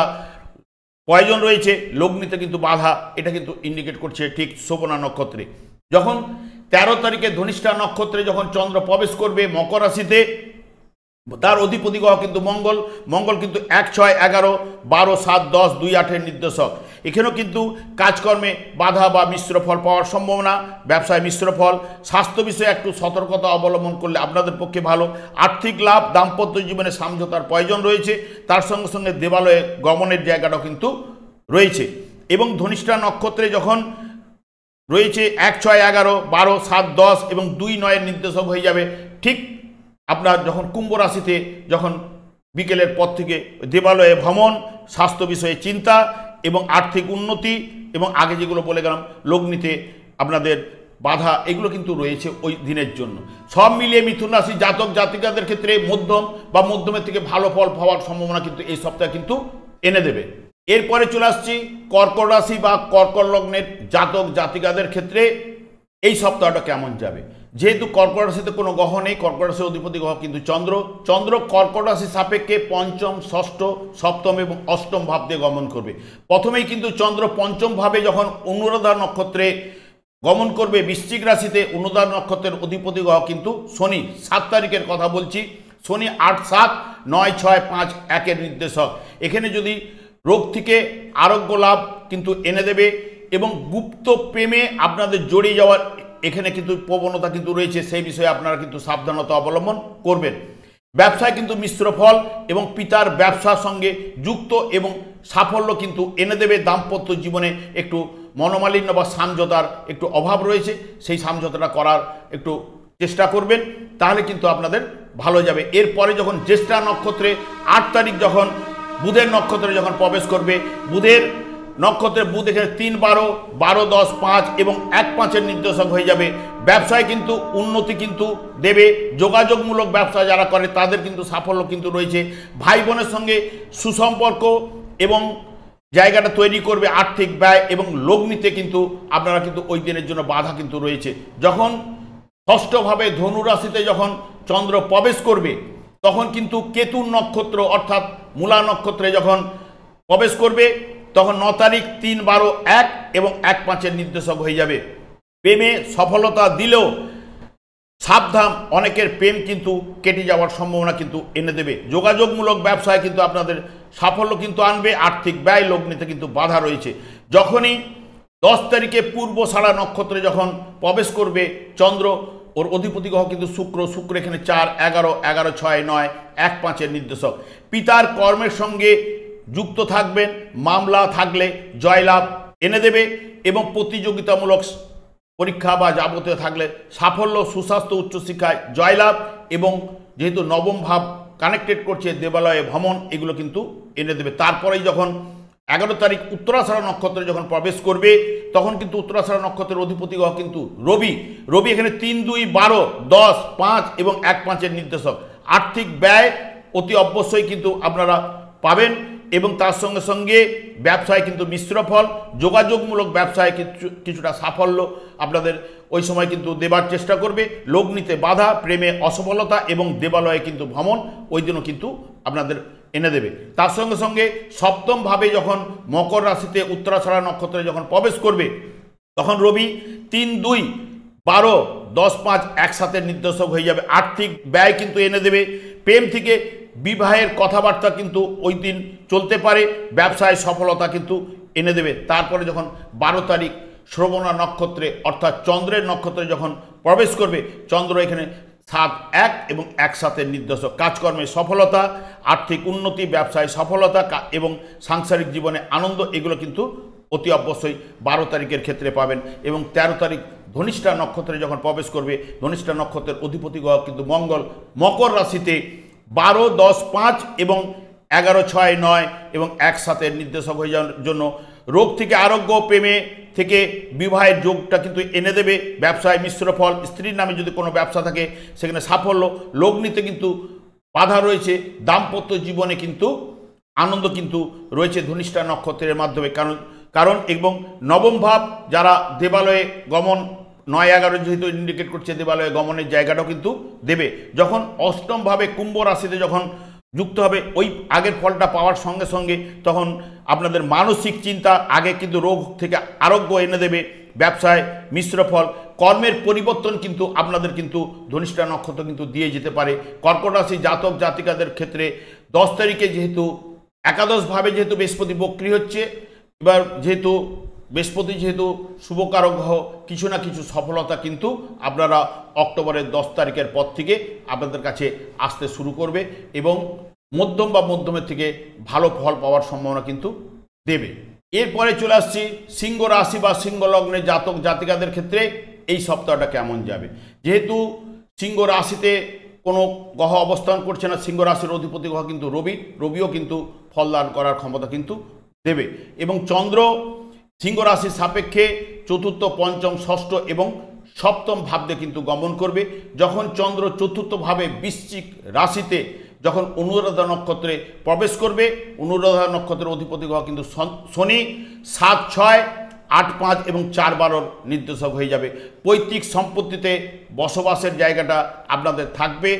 প্রয়োজন রয়েছে। লগ্নিতে কিন্তু বাধা, এটা কিন্তু ইন্ডিকেট করছে ঠিক শ্রবণা নক্ষত্রে। যখন 13 তারিখে ধনিষ্ঠা নক্ষত্রে যখন চন্দ্র প্রবেশ করবে মকর রাশিতে, তার অধিপতি গ্রহ কিন্তু মঙ্গল কিন্তু 1, 6, 11, 12, 7, 10, 2, 8 নির্দেশক। এখানেও কিন্তু কাজকর্মে বাধা বা মিশ্র ফল পাওয়ার সম্ভাবনা, ব্যবসায় মিশ্র ফল। স্বাস্থ্য বিষয়ে একটু সতর্কতা অবলম্বন করলে আপনাদের পক্ষে ভালো। আর্থিক লাভ, দাম্পত্য জীবনে সমঝোতার প্রয়োজন রয়েছে। তার সঙ্গে সঙ্গে দেবালয়ে গমনের জায়গাটাও কিন্তু রয়েছে। এবং ধনিষ্ঠা নক্ষত্রে যখন রয়েছে 1, 6, 11, 12, 7, 10 এবং 2, 9 নির্দেশক হয়ে যাবে। ঠিক আপনার যখন কুম্ভ রাশিতে যখন বিকেলের পর থেকে দেবালয়ে ভ্রমণ, স্বাস্থ্য বিষয়ে চিন্তা এবং আর্থিক উন্নতি এবং আগে যেগুলো বলে গেলাম লগ্নিতে আপনাদের বাধা, এগুলো কিন্তু রয়েছে ওই দিনের জন্য। সব মিলিয়ে মিথুন রাশি জাতক জাতিকাদের ক্ষেত্রে মধ্যম বা মধ্যমের থেকে ভালো ফল পাওয়ার সম্ভাবনা কিন্তু এই সপ্তাহে কিন্তু এনে দেবে। এরপরে চলে আসছি কর্কট রাশি বা কর্কট লগ্নের জাতক জাতিকাদের ক্ষেত্রে এই সপ্তাহটা কেমন যাবে। যেহেতু কর্কট রাশিতে কোনো গ্রহ নেই, কর্কট রাশির অধিপতি গ্রহ কিন্তু চন্দ্র কর্কট রাশি সাপেক্ষে পঞ্চম, ষষ্ঠ, সপ্তম এবং অষ্টম ভাব দিয়ে গমন করবে। প্রথমেই কিন্তু চন্দ্র পঞ্চম ভাবে যখন অনুরাধা নক্ষত্রে গমন করবে বৃশ্চিক রাশিতে, অনুরাধা নক্ষত্রের অধিপতি গ্রহ কিন্তু শনি। 7 তারিখের কথা বলছি, শনি 8, 7, 9, 6, 5, 1 নির্দেশক। এখানে যদি রোগ থেকে আরোগ্য লাভ কিন্তু এনে দেবে এবং গুপ্ত প্রেমে আপনাদের জড়িয়ে যাওয়ার এখানে কিন্তু প্রবণতা কিন্তু রয়েছে, সেই বিষয়ে আপনারা কিন্তু সাবধানতা অবলম্বন করবেন। ব্যবসায় কিন্তু মিশ্র ফল এবং পিতার ব্যবসার সঙ্গে যুক্ত এবং সাফল্য কিন্তু এনে দেবে। দাম্পত্য জীবনে একটু মনোমালিন্য বা সামঝোতার একটু অভাব রয়েছে, সেই সামঝোতাটা করার একটু চেষ্টা করবেন, তাহলে কিন্তু আপনাদের ভালো যাবে। এরপরে যখন জ্যেষ্ঠা নক্ষত্রে 8 তারিখ যখন বুধের নক্ষত্রে যখন প্রবেশ করবে, বুধের নক্ষত্রে বুধ এখানে 3, 12, 12, 10, 5 এবং 1, 5 নির্দেশক হয়ে যাবে। ব্যবসায় কিন্তু উন্নতি কিন্তু দেবে। যোগাযোগমূলক ব্যবসা যারা করে তাদের কিন্তু সাফল্য কিন্তু রয়েছে। ভাই বোনের সঙ্গে সুসম্পর্ক এবং জায়গাটা তৈরি করবে। আর্থিক ব্যয় এবং লগ্নিতে কিন্তু আপনারা কিন্তু ওই দিনের জন্য বাধা কিন্তু রয়েছে। যখন ষষ্ঠভাবে ধনু রাশিতে যখন চন্দ্র প্রবেশ করবে তখন কিন্তু কেতুর নক্ষত্র অর্থাৎ মূলা নক্ষত্রে যখন প্রবেশ করবে তখন 9 তারিখ 3, 12, 1 এবং 1, 5 নির্দেশক হয়ে যাবে। প্রেমে সফলতা দিলেও সাবধান, অনেকের প্রেম কিন্তু কেটে যাওয়ার সম্ভাবনা কিন্তু এনে দেবে। যোগাযোগমূলক ব্যবসায় কিন্তু আপনাদের সাফল্য কিন্তু আনবে। আর্থিক ব্যয় লগ্নিতে কিন্তু বাধা রয়েছে। যখনই 10 তারিখে পূর্বষাঢ়া নক্ষত্রে যখন প্রবেশ করবে চন্দ্র, ওর অধিপতি গ্রহ কিন্তু শুক্র এখানে 4, 11, 11, 6, 9, 1, 5 নির্দেশক। পিতার কর্মের সঙ্গে যুক্ত থাকবেন, মামলা থাকলে জয়লাভ এনে দেবে এবং প্রতিযোগিতামূলক পরীক্ষা বা যাবতীয় থাকলে সাফল্য, সুস্বাস্থ্য, উচ্চশিক্ষায় জয়লাভ এবং যেহেতু নবম ভাব কানেক্টেড করছে দেবালয়ে ভ্রমণ, এগুলো কিন্তু এনে দেবে। তারপরেই যখন 11 তারিখ উত্তরাষাঢ়া নক্ষত্রে যখন প্রবেশ করবে তখন কিন্তু উত্তরাষাঢ়া নক্ষত্রের অধিপতি গ্রহ কিন্তু রবি এখানে 3, 2, 12, 10, 5 এবং 1, 5 নির্দেশক। আর্থিক ব্যয় অতি অবশ্যই কিন্তু আপনারা পাবেন এবং তার সঙ্গে সঙ্গে ব্যবসায় কিন্তু মিশ্র ফল, যোগাযোগমূলক ব্যবসায় কিছুটা সাফল্য আপনাদের ওই সময় কিন্তু দেবার চেষ্টা করবে। লগ্নিতে বাধা, প্রেমে অসফলতা এবং দেবালয়ে কিন্তু ভ্রমণ ওই দিনও কিন্তু আপনাদের এনে দেবে। তার সঙ্গে সঙ্গে সপ্তম ভাবে যখন মকর রাশিতে উত্তরাষাঢ়া নক্ষত্রে যখন প্রবেশ করবে তখন রবি 3, 2, 12, 10, 5 একসাথে নির্দেশক হয়ে যাবে। আর্থিক ব্যয় কিন্তু এনে দেবে। প্রেম থেকে বিবাহের কথাবার্তা কিন্তু ওই দিন চলতে পারে। ব্যবসায় সফলতা কিন্তু এনে দেবে। তারপরে যখন 12 তারিখ শ্রবণা নক্ষত্রে অর্থাৎ চন্দ্রের নক্ষত্রে যখন প্রবেশ করবে চন্দ্র এখানে 7, 1 এবং 1 নির্দেশক। কাজকর্মে সফলতা, আর্থিক উন্নতি, ব্যবসায় সফলতা এবং সাংসারিক জীবনে আনন্দ, এগুলো কিন্তু অতি অবশ্যই 12 তারিখের ক্ষেত্রে পাবেন। এবং 13 তারিখ ধনিষ্ঠা নক্ষত্রে যখন প্রবেশ করবে, ধনিষ্ঠা নক্ষত্রের অধিপতি গ্রহ কিন্তু মঙ্গল মকর রাশিতে 12, 10, 5 এবং 11, 6, 9 এবং 1 নির্দেশক হয়ে যাওয়ার জন্য রোগ থেকে আরোগ্য, প্রেমে থেকে বিবাহের যোগটা কিন্তু এনে দেবে। ব্যবসায় মিশ্র ফল, স্ত্রীর নামে যদি কোনো ব্যবসা থাকে সেখানে সাফল্য, লগ্নিতে কিন্তু বাধা রয়েছে। দাম্পত্য জীবনে কিন্তু আনন্দ কিন্তু রয়েছে ধনিষ্ঠা নক্ষত্রের মাধ্যমে। কারণ এবং নবম ভাব যারা দেবালয়ে গমন 9, 11 যেহেতু ইন্ডিকেট করছে দেবালয়ে গমনের জায়গাটাও কিন্তু দেবে। যখন অষ্টম ভাবে কুম্ভ রাশিতে যখন যুক্ত হবে ওই আগের ফলটা পাওয়ার সঙ্গে সঙ্গে তখন আপনাদের মানসিক চিন্তা আগে কিন্তু রোগ থেকে আরোগ্য এনে দেবে। ব্যবসায় মিশ্র ফল, কর্মের পরিবর্তন কিন্তু আপনাদের কিন্তু ধনিষ্ঠা নক্ষত্র কিন্তু দিয়ে যেতে পারে। কর্কট রাশি জাতক জাতিকাদের ক্ষেত্রে 10 তারিখে যেহেতু একাদশভাবে যেহেতু বৃহস্পতি বক্রী হচ্ছে, এবার যেহেতু বৃহস্পতি যেহেতু শুভকারক গ্রহ, কিছু না কিছু সফলতা কিন্তু আপনারা অক্টোবরের 10 তারিখের পর থেকে আপনাদের কাছে আসতে শুরু করবে এবং মধ্যম বা মধ্যমের থেকে ভালো ফল পাওয়ার সম্ভাবনা কিন্তু দেবে। এরপরে চলে আসছি সিংহ রাশি বা সিংহ লগ্নের জাতক জাতিকাদের ক্ষেত্রে এই সপ্তাহটা কেমন যাবে। যেহেতু সিংহ রাশিতে কোনো গ্রহ অবস্থান করছে না, সিংহ রাশির অধিপতি গ্রহ কিন্তু রবিও কিন্তু ফলদান করার ক্ষমতা কিন্তু দেবে, এবং চন্দ্র সিংহ রাশির সাপেক্ষে চতুর্থ, পঞ্চম, ষষ্ঠ এবং সপ্তম ভাবতে কিন্তু গমন করবে। যখন চন্দ্র চতুর্থ ভাবে বৃশ্চিক রাশিতে যখন অনুরাধা নক্ষত্রে প্রবেশ করবে, অনুরাধা নক্ষত্রের অধিপতি গ্রহ কিন্তু শনি 7, 6, 8, 5 এবং 4, 12 নির্দেশক হয়ে যাবে। পৈতৃক সম্পত্তিতে বসবাসের জায়গাটা আপনাদের থাকবে।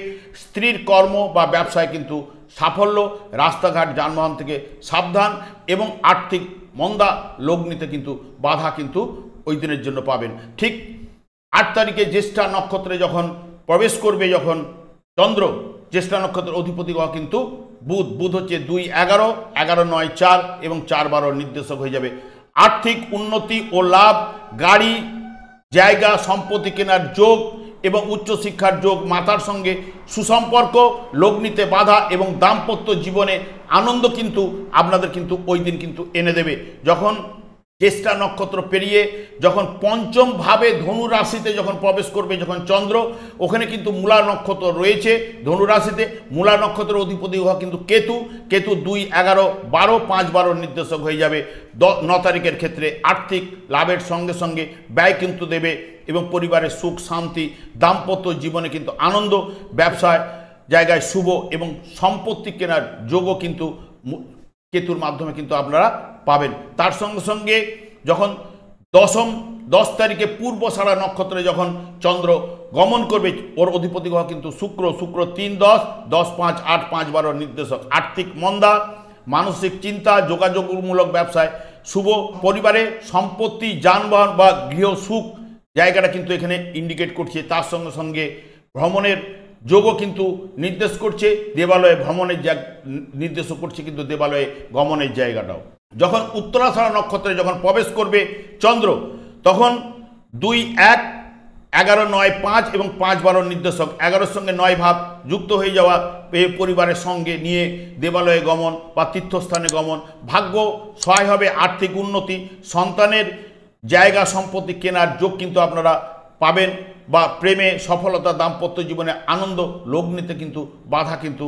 স্ত্রীর কর্ম বা ব্যবসায় কিন্তু সাফল্য, রাস্তাঘাট যানবাহন থেকে সাবধান এবং আর্থিক মন্দা লগ্নিতে কিন্তু বাধা কিন্তু ওই দিনের জন্য পাবেন। ঠিক 8 তারিখে জ্যেষ্ঠা নক্ষত্রে যখন প্রবেশ করবে, যখন চন্দ্র জ্যেষ্ঠা নক্ষত্রের অধিপতি গ্রহ কিন্তু বুধ হচ্ছে 2, 11, 11, 9, 4 এবং 4, 12 নির্দেশক হয়ে যাবে। আর্থিক উন্নতি ও লাভ, গাড়ি, জায়গা, সম্পত্তি কেনার যোগ এবং উচ্চশিক্ষার যোগ, মাতার সঙ্গে সুসম্পর্ক, লগ্নিতে বাধা এবং দাম্পত্য জীবনে আনন্দ কিন্তু আপনাদের কিন্তু ওই দিন কিন্তু এনে দেবে। যখন জ্যেষ্ঠা নক্ষত্র পেরিয়ে যখন পঞ্চম ভাবে ধনু রাশিতে যখন প্রবেশ করবে, যখন চন্দ্র, ওখানে কিন্তু মূলা নক্ষত্র রয়েছে ধনু রাশিতে। মূলা নক্ষত্রের অধিপতি হওয়া কিন্তু কেতু 2, 11, 12, 5, 12 নির্দেশক হয়ে যাবে। 9 তারিখের ক্ষেত্রে আর্থিক লাভের সঙ্গে সঙ্গে ব্যয় কিন্তু দেবে এবং পরিবারের সুখ শান্তি, দাম্পত্য জীবনে কিন্তু আনন্দ, ব্যবসায় জায়গায় শুভ এবং সম্পত্তি কেনার যোগও কিন্তু কেতুর মাধ্যমে কিন্তু আপনারা পাবেন। তার সঙ্গে সঙ্গে যখন 10 তারিখে পূর্বষাঢ়া নক্ষত্রে যখন চন্দ্র গমন করবে, ওর অধিপতি গ্রহ কিন্তু শুক্র 3, 10, 10, 5, 8, 5, 12 নির্দেশক। আর্থিক মন্দা, মানসিক চিন্তা, যোগাযোগমূলক ব্যবসায় শুভ, পরিবারে সম্পত্তি, যানবাহন বা গৃহ সুখ জায়গাটা কিন্তু এখানে ইন্ডিকেট করছে। তার সঙ্গে সঙ্গে ভ্রমণের যোগও কিন্তু নির্দেশ করছে, দেবালয়ে ভ্রমণের নির্দেশও করছে কিন্তু দেবালয়ে গমনের জায়গাটাও। যখন উত্তরাষাঢ়া নক্ষত্রে যখন প্রবেশ করবে চন্দ্র, তখন 2, 1, 11, 9, 5 এবং 5, 12 নির্দেশক। 11-র সঙ্গে 9 ভাব যুক্ত হয়ে যাওয়া, পরিবারের সঙ্গে নিয়ে দেবালয়ে গমন বা তীর্থস্থানে গমন, ভাগ্য সহায় হবে, আর্থিক উন্নতি, সন্তানের জায়গা সম্পত্তি কেনার যোগ কিন্তু আপনারা পাবেন, বা প্রেমে সফলতা, দাম্পত্য জীবনে আনন্দ, লগ্নিতে কিন্তু বাধা কিন্তু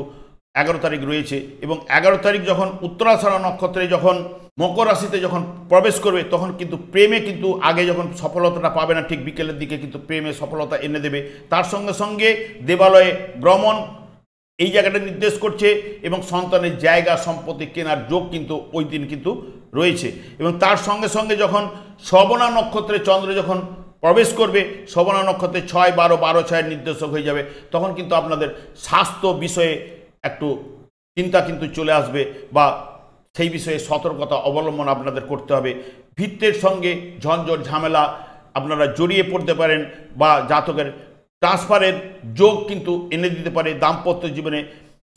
11 তারিখ রয়েছে। এবং 11 তারিখ যখন উত্তরাষাঢ়া নক্ষত্রে যখন মকর রাশিতে যখন প্রবেশ করবে, তখন কিন্তু প্রেমে কিন্তু আগে যখন সফলতাটা পাবে না, ঠিক বিকেলের দিকে কিন্তু প্রেমে সফলতা এনে দেবে। তার সঙ্গে সঙ্গে দেবালয়ে ভ্রমণ এই জায়গাটা নির্দেশ করছে এবং সন্তানের জায়গা সম্পত্তি কেনার যোগ কিন্তু ওই দিন কিন্তু রয়েছে। এবং তার সঙ্গে সঙ্গে যখন শ্রবণা নক্ষত্রে চন্দ্র যখন প্রবেশ করবে, শ্রবণা নক্ষত্রে 6, 12, 12, 6 নির্দেশক হয়ে যাবে, তখন কিন্তু আপনাদের স্বাস্থ্য বিষয়ে একটু চিন্তা কিন্তু চলে আসবে, বা সেই বিষয়ে সতর্কতা অবলম্বন আপনাদের করতে হবে। ভিত্তের সঙ্গে ঝঞ্ঝট ঝামেলা আপনারা জড়িয়ে পড়তে পারেন, বা জাতকের ট্রান্সফারের যোগ কিন্তু এনে দিতে পারে। দাম্পত্য জীবনে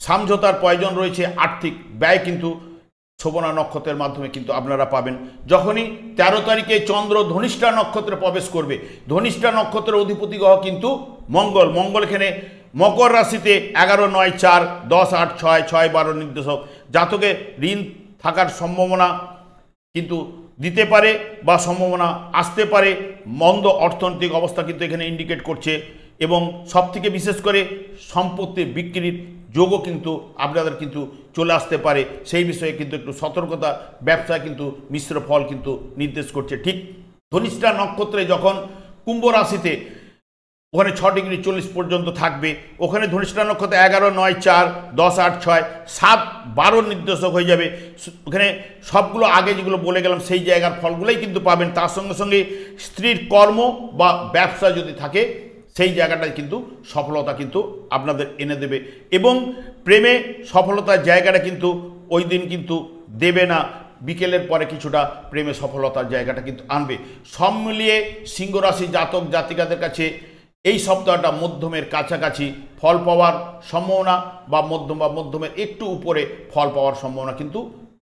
সমঝোতার প্রয়োজন রয়েছে, আর্থিক ব্যয় কিন্তু শ্রবণা নক্ষত্রের মাধ্যমে কিন্তু আপনারা পাবেন। যখনই 13 তারিখে চন্দ্র ধনিষ্ঠা নক্ষত্রে প্রবেশ করবে, ধনিষ্ঠা নক্ষত্রের অধিপতি গ্রহ কিন্তু মঙ্গল এখানে মকর রাশিতে 11, 9, 4, 10, 8, 6, 6, 12 নির্দেশক। জাতকে ঋণ থাকার সম্ভাবনা কিন্তু দিতে পারে বা সম্ভাবনা আসতে পারে, মন্দ অর্থনৈতিক অবস্থা কিন্তু এখানে ইন্ডিকেট করছে, এবং সবথেকে বিশেষ করে সম্পত্তি বিক্রির যোগও কিন্তু আপনাদের কিন্তু চলে আসতে পারে। সেই বিষয়ে কিন্তু একটু সতর্কতা, ব্যবসায় কিন্তু মিশ্র ফল কিন্তু নির্দেশ করছে। ঠিক ধনিষ্ঠা নক্ষত্রে যখন কুম্ভ রাশিতে ওখানে 6 ডিগ্রি 40 পর্যন্ত থাকবে, ওখানে ধনিষ্ঠা নক্ষত্রে 11, 9, 4, 10, 8, 6, 7, 12 নির্দেশক হয়ে যাবে। ওখানে সবগুলো আগে যেগুলো বলে গেলাম সেই জায়গার ফলগুলোই কিন্তু পাবেন। তার সঙ্গে সঙ্গে স্ত্রীর কর্ম বা ব্যবসা যদি থাকে, সেই জায়গাটায় কিন্তু সফলতা কিন্তু আপনাদের এনে দেবে, এবং প্রেমে সফলতার জায়গাটা কিন্তু ওই দিন কিন্তু দেবে না, বিকেলের পরে কিছুটা প্রেমে সফলতার জায়গাটা কিন্তু আনবে। সব মিলিয়ে সিংহ রাশি জাতক জাতিকাদের কাছে এই সপ্তাহটা মধ্যমের কাছাকাছি ফল পাওয়ার সম্ভাবনা, বা মধ্যমের একটু উপরে ফল পাওয়ার সম্ভাবনা কিন্তু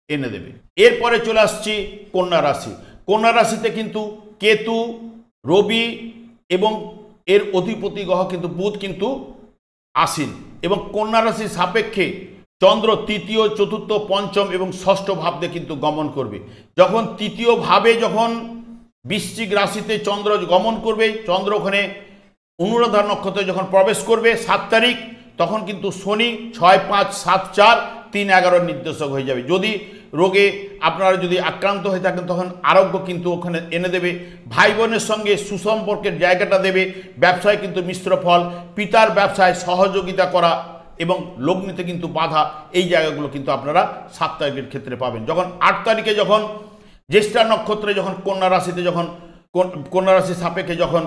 এনে দেবে। এরপরে চলে আসছি কন্যা রাশি। কন্যা রাশিতে কিন্তু কেতু, রবি এবং এর অধিপতি গ্রহ কিন্তু বুধ কিন্তু আসীন, এবং কন্যা রাশির সাপেক্ষে চন্দ্র তৃতীয়, চতুর্থ, পঞ্চম এবং ষষ্ঠ ভাবে কিন্তু গমন করবে। যখন তৃতীয় ভাবে যখন বৃশ্চিক রাশিতে চন্দ্র গমন করবে, চন্দ্র ওখানে অনুরাধা নক্ষত্রে যখন প্রবেশ করবে 7 তারিখ, তখন কিন্তু শনি 6, 5, 7, 4, 3, 11 নির্দেশক হয়ে যাবে। যদি রোগে আপনারা যদি আক্রান্ত হয়ে থাকেন তখন আরোগ্য কিন্তু ওখানে এনে দেবে। ভাই বোনের সঙ্গে সুসম্পর্কের জায়গাটা দেবে। ব্যবসায় কিন্তু মিশ্র ফল, পিতার ব্যবসায় সহযোগিতা করা এবং লগ্নিতে কিন্তু বাধা, এই জায়গাগুলো কিন্তু আপনারা 7 তারিখের ক্ষেত্রে পাবেন। যখন 8 তারিখে যখন জ্যেষ্ঠা নক্ষত্রে যখন কন্যা রাশিতে যখন কন্যা রাশি সাপেক্ষে যখন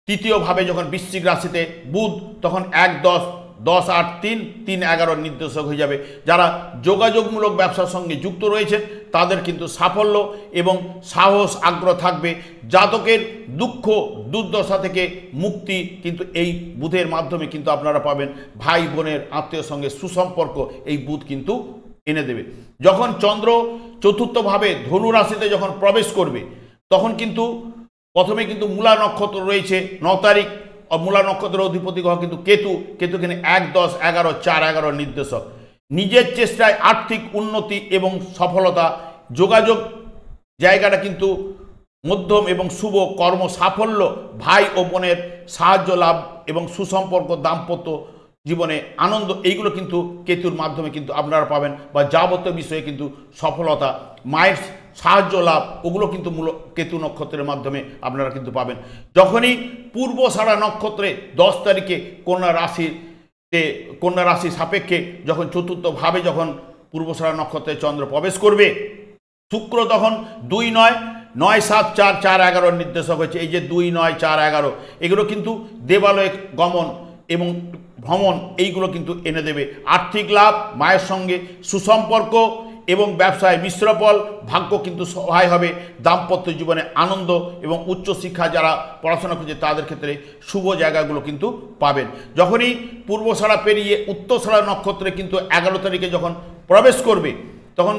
তৃতীয়ভাবে যখন বৃশ্চিক রাশিতে বুধ, তখন 1, 10, 10, 8, 3, 3, 11 নির্দেশক হয়ে যাবে। যারা যোগাযোগমূলক ব্যবসার সঙ্গে যুক্ত রয়েছেন তাদের কিন্তু সাফল্য এবং সাহস আগ্রহ থাকবে। জাতকের দুঃখ দুর্দশা থেকে মুক্তি কিন্তু এই বুধের মাধ্যমে কিন্তু আপনারা পাবেন। ভাই বোনের আত্মীয় সঙ্গে সুসম্পর্ক এই বুধ কিন্তু এনে দেবে। যখন চন্দ্র চতুর্থভাবে ধনু রাশিতে যখন প্রবেশ করবে তখন কিন্তু প্রথমে কিন্তু মূলা নক্ষত্র রয়েছে 9 তারিখ। মূলা নক্ষত্রের অধিপতি গ্রহ কিন্তু কেতু। কেতু এখানে 1, 10, 11, 4, 11 নির্দেশক। নিজের চেষ্টায় আর্থিক উন্নতি এবং সফলতা, যোগাযোগ জায়গাটা কিন্তু মধ্যম এবং শুভ, কর্ম সাফল্য, ভাই ও বোনের সাহায্য লাভ এবং সুসম্পর্ক, দাম্পত্য জীবনে আনন্দ, এইগুলো কিন্তু কেতুর মাধ্যমে কিন্তু আপনারা পাবেন। বা যাবতীয় বিষয়ে কিন্তু সফলতা, মায়ের সাহায্য লাভ, ওগুলো কিন্তু মূল কেতু নক্ষত্রের মাধ্যমে আপনারা কিন্তু পাবেন। যখনই পূর্বষাঢ়া নক্ষত্রে 10 তারিখে কন্যা রাশি সাপেক্ষে যখন চতুর্থভাবে যখন পূর্বষাঢ়া নক্ষত্রে চন্দ্র প্রবেশ করবে, শুক্র তখন 2, 9, 9, 7, 4, 4, 11 নির্দেশক হয়েছে। এই যে 2, 9, 4, 11 এগুলো কিন্তু দেবালয়ে গমন এবং ভ্রমণ, এইগুলো কিন্তু এনে দেবে। আর্থিক লাভ, মায়ের সঙ্গে সুসম্পর্ক এবং ব্যবসায় মিশ্র ফল, ভাগ্য কিন্তু সহায় হবে। দাম্পত্য জীবনে আনন্দ এবং উচ্চশিক্ষা যারা পড়াশোনা করছে তাদের ক্ষেত্রে শুভ জায়গাগুলো কিন্তু পাবেন। যখনই পূর্বষাঢ়া পেরিয়ে উত্তরষাঢ়া নক্ষত্রে কিন্তু 11 তারিখে যখন প্রবেশ করবে তখন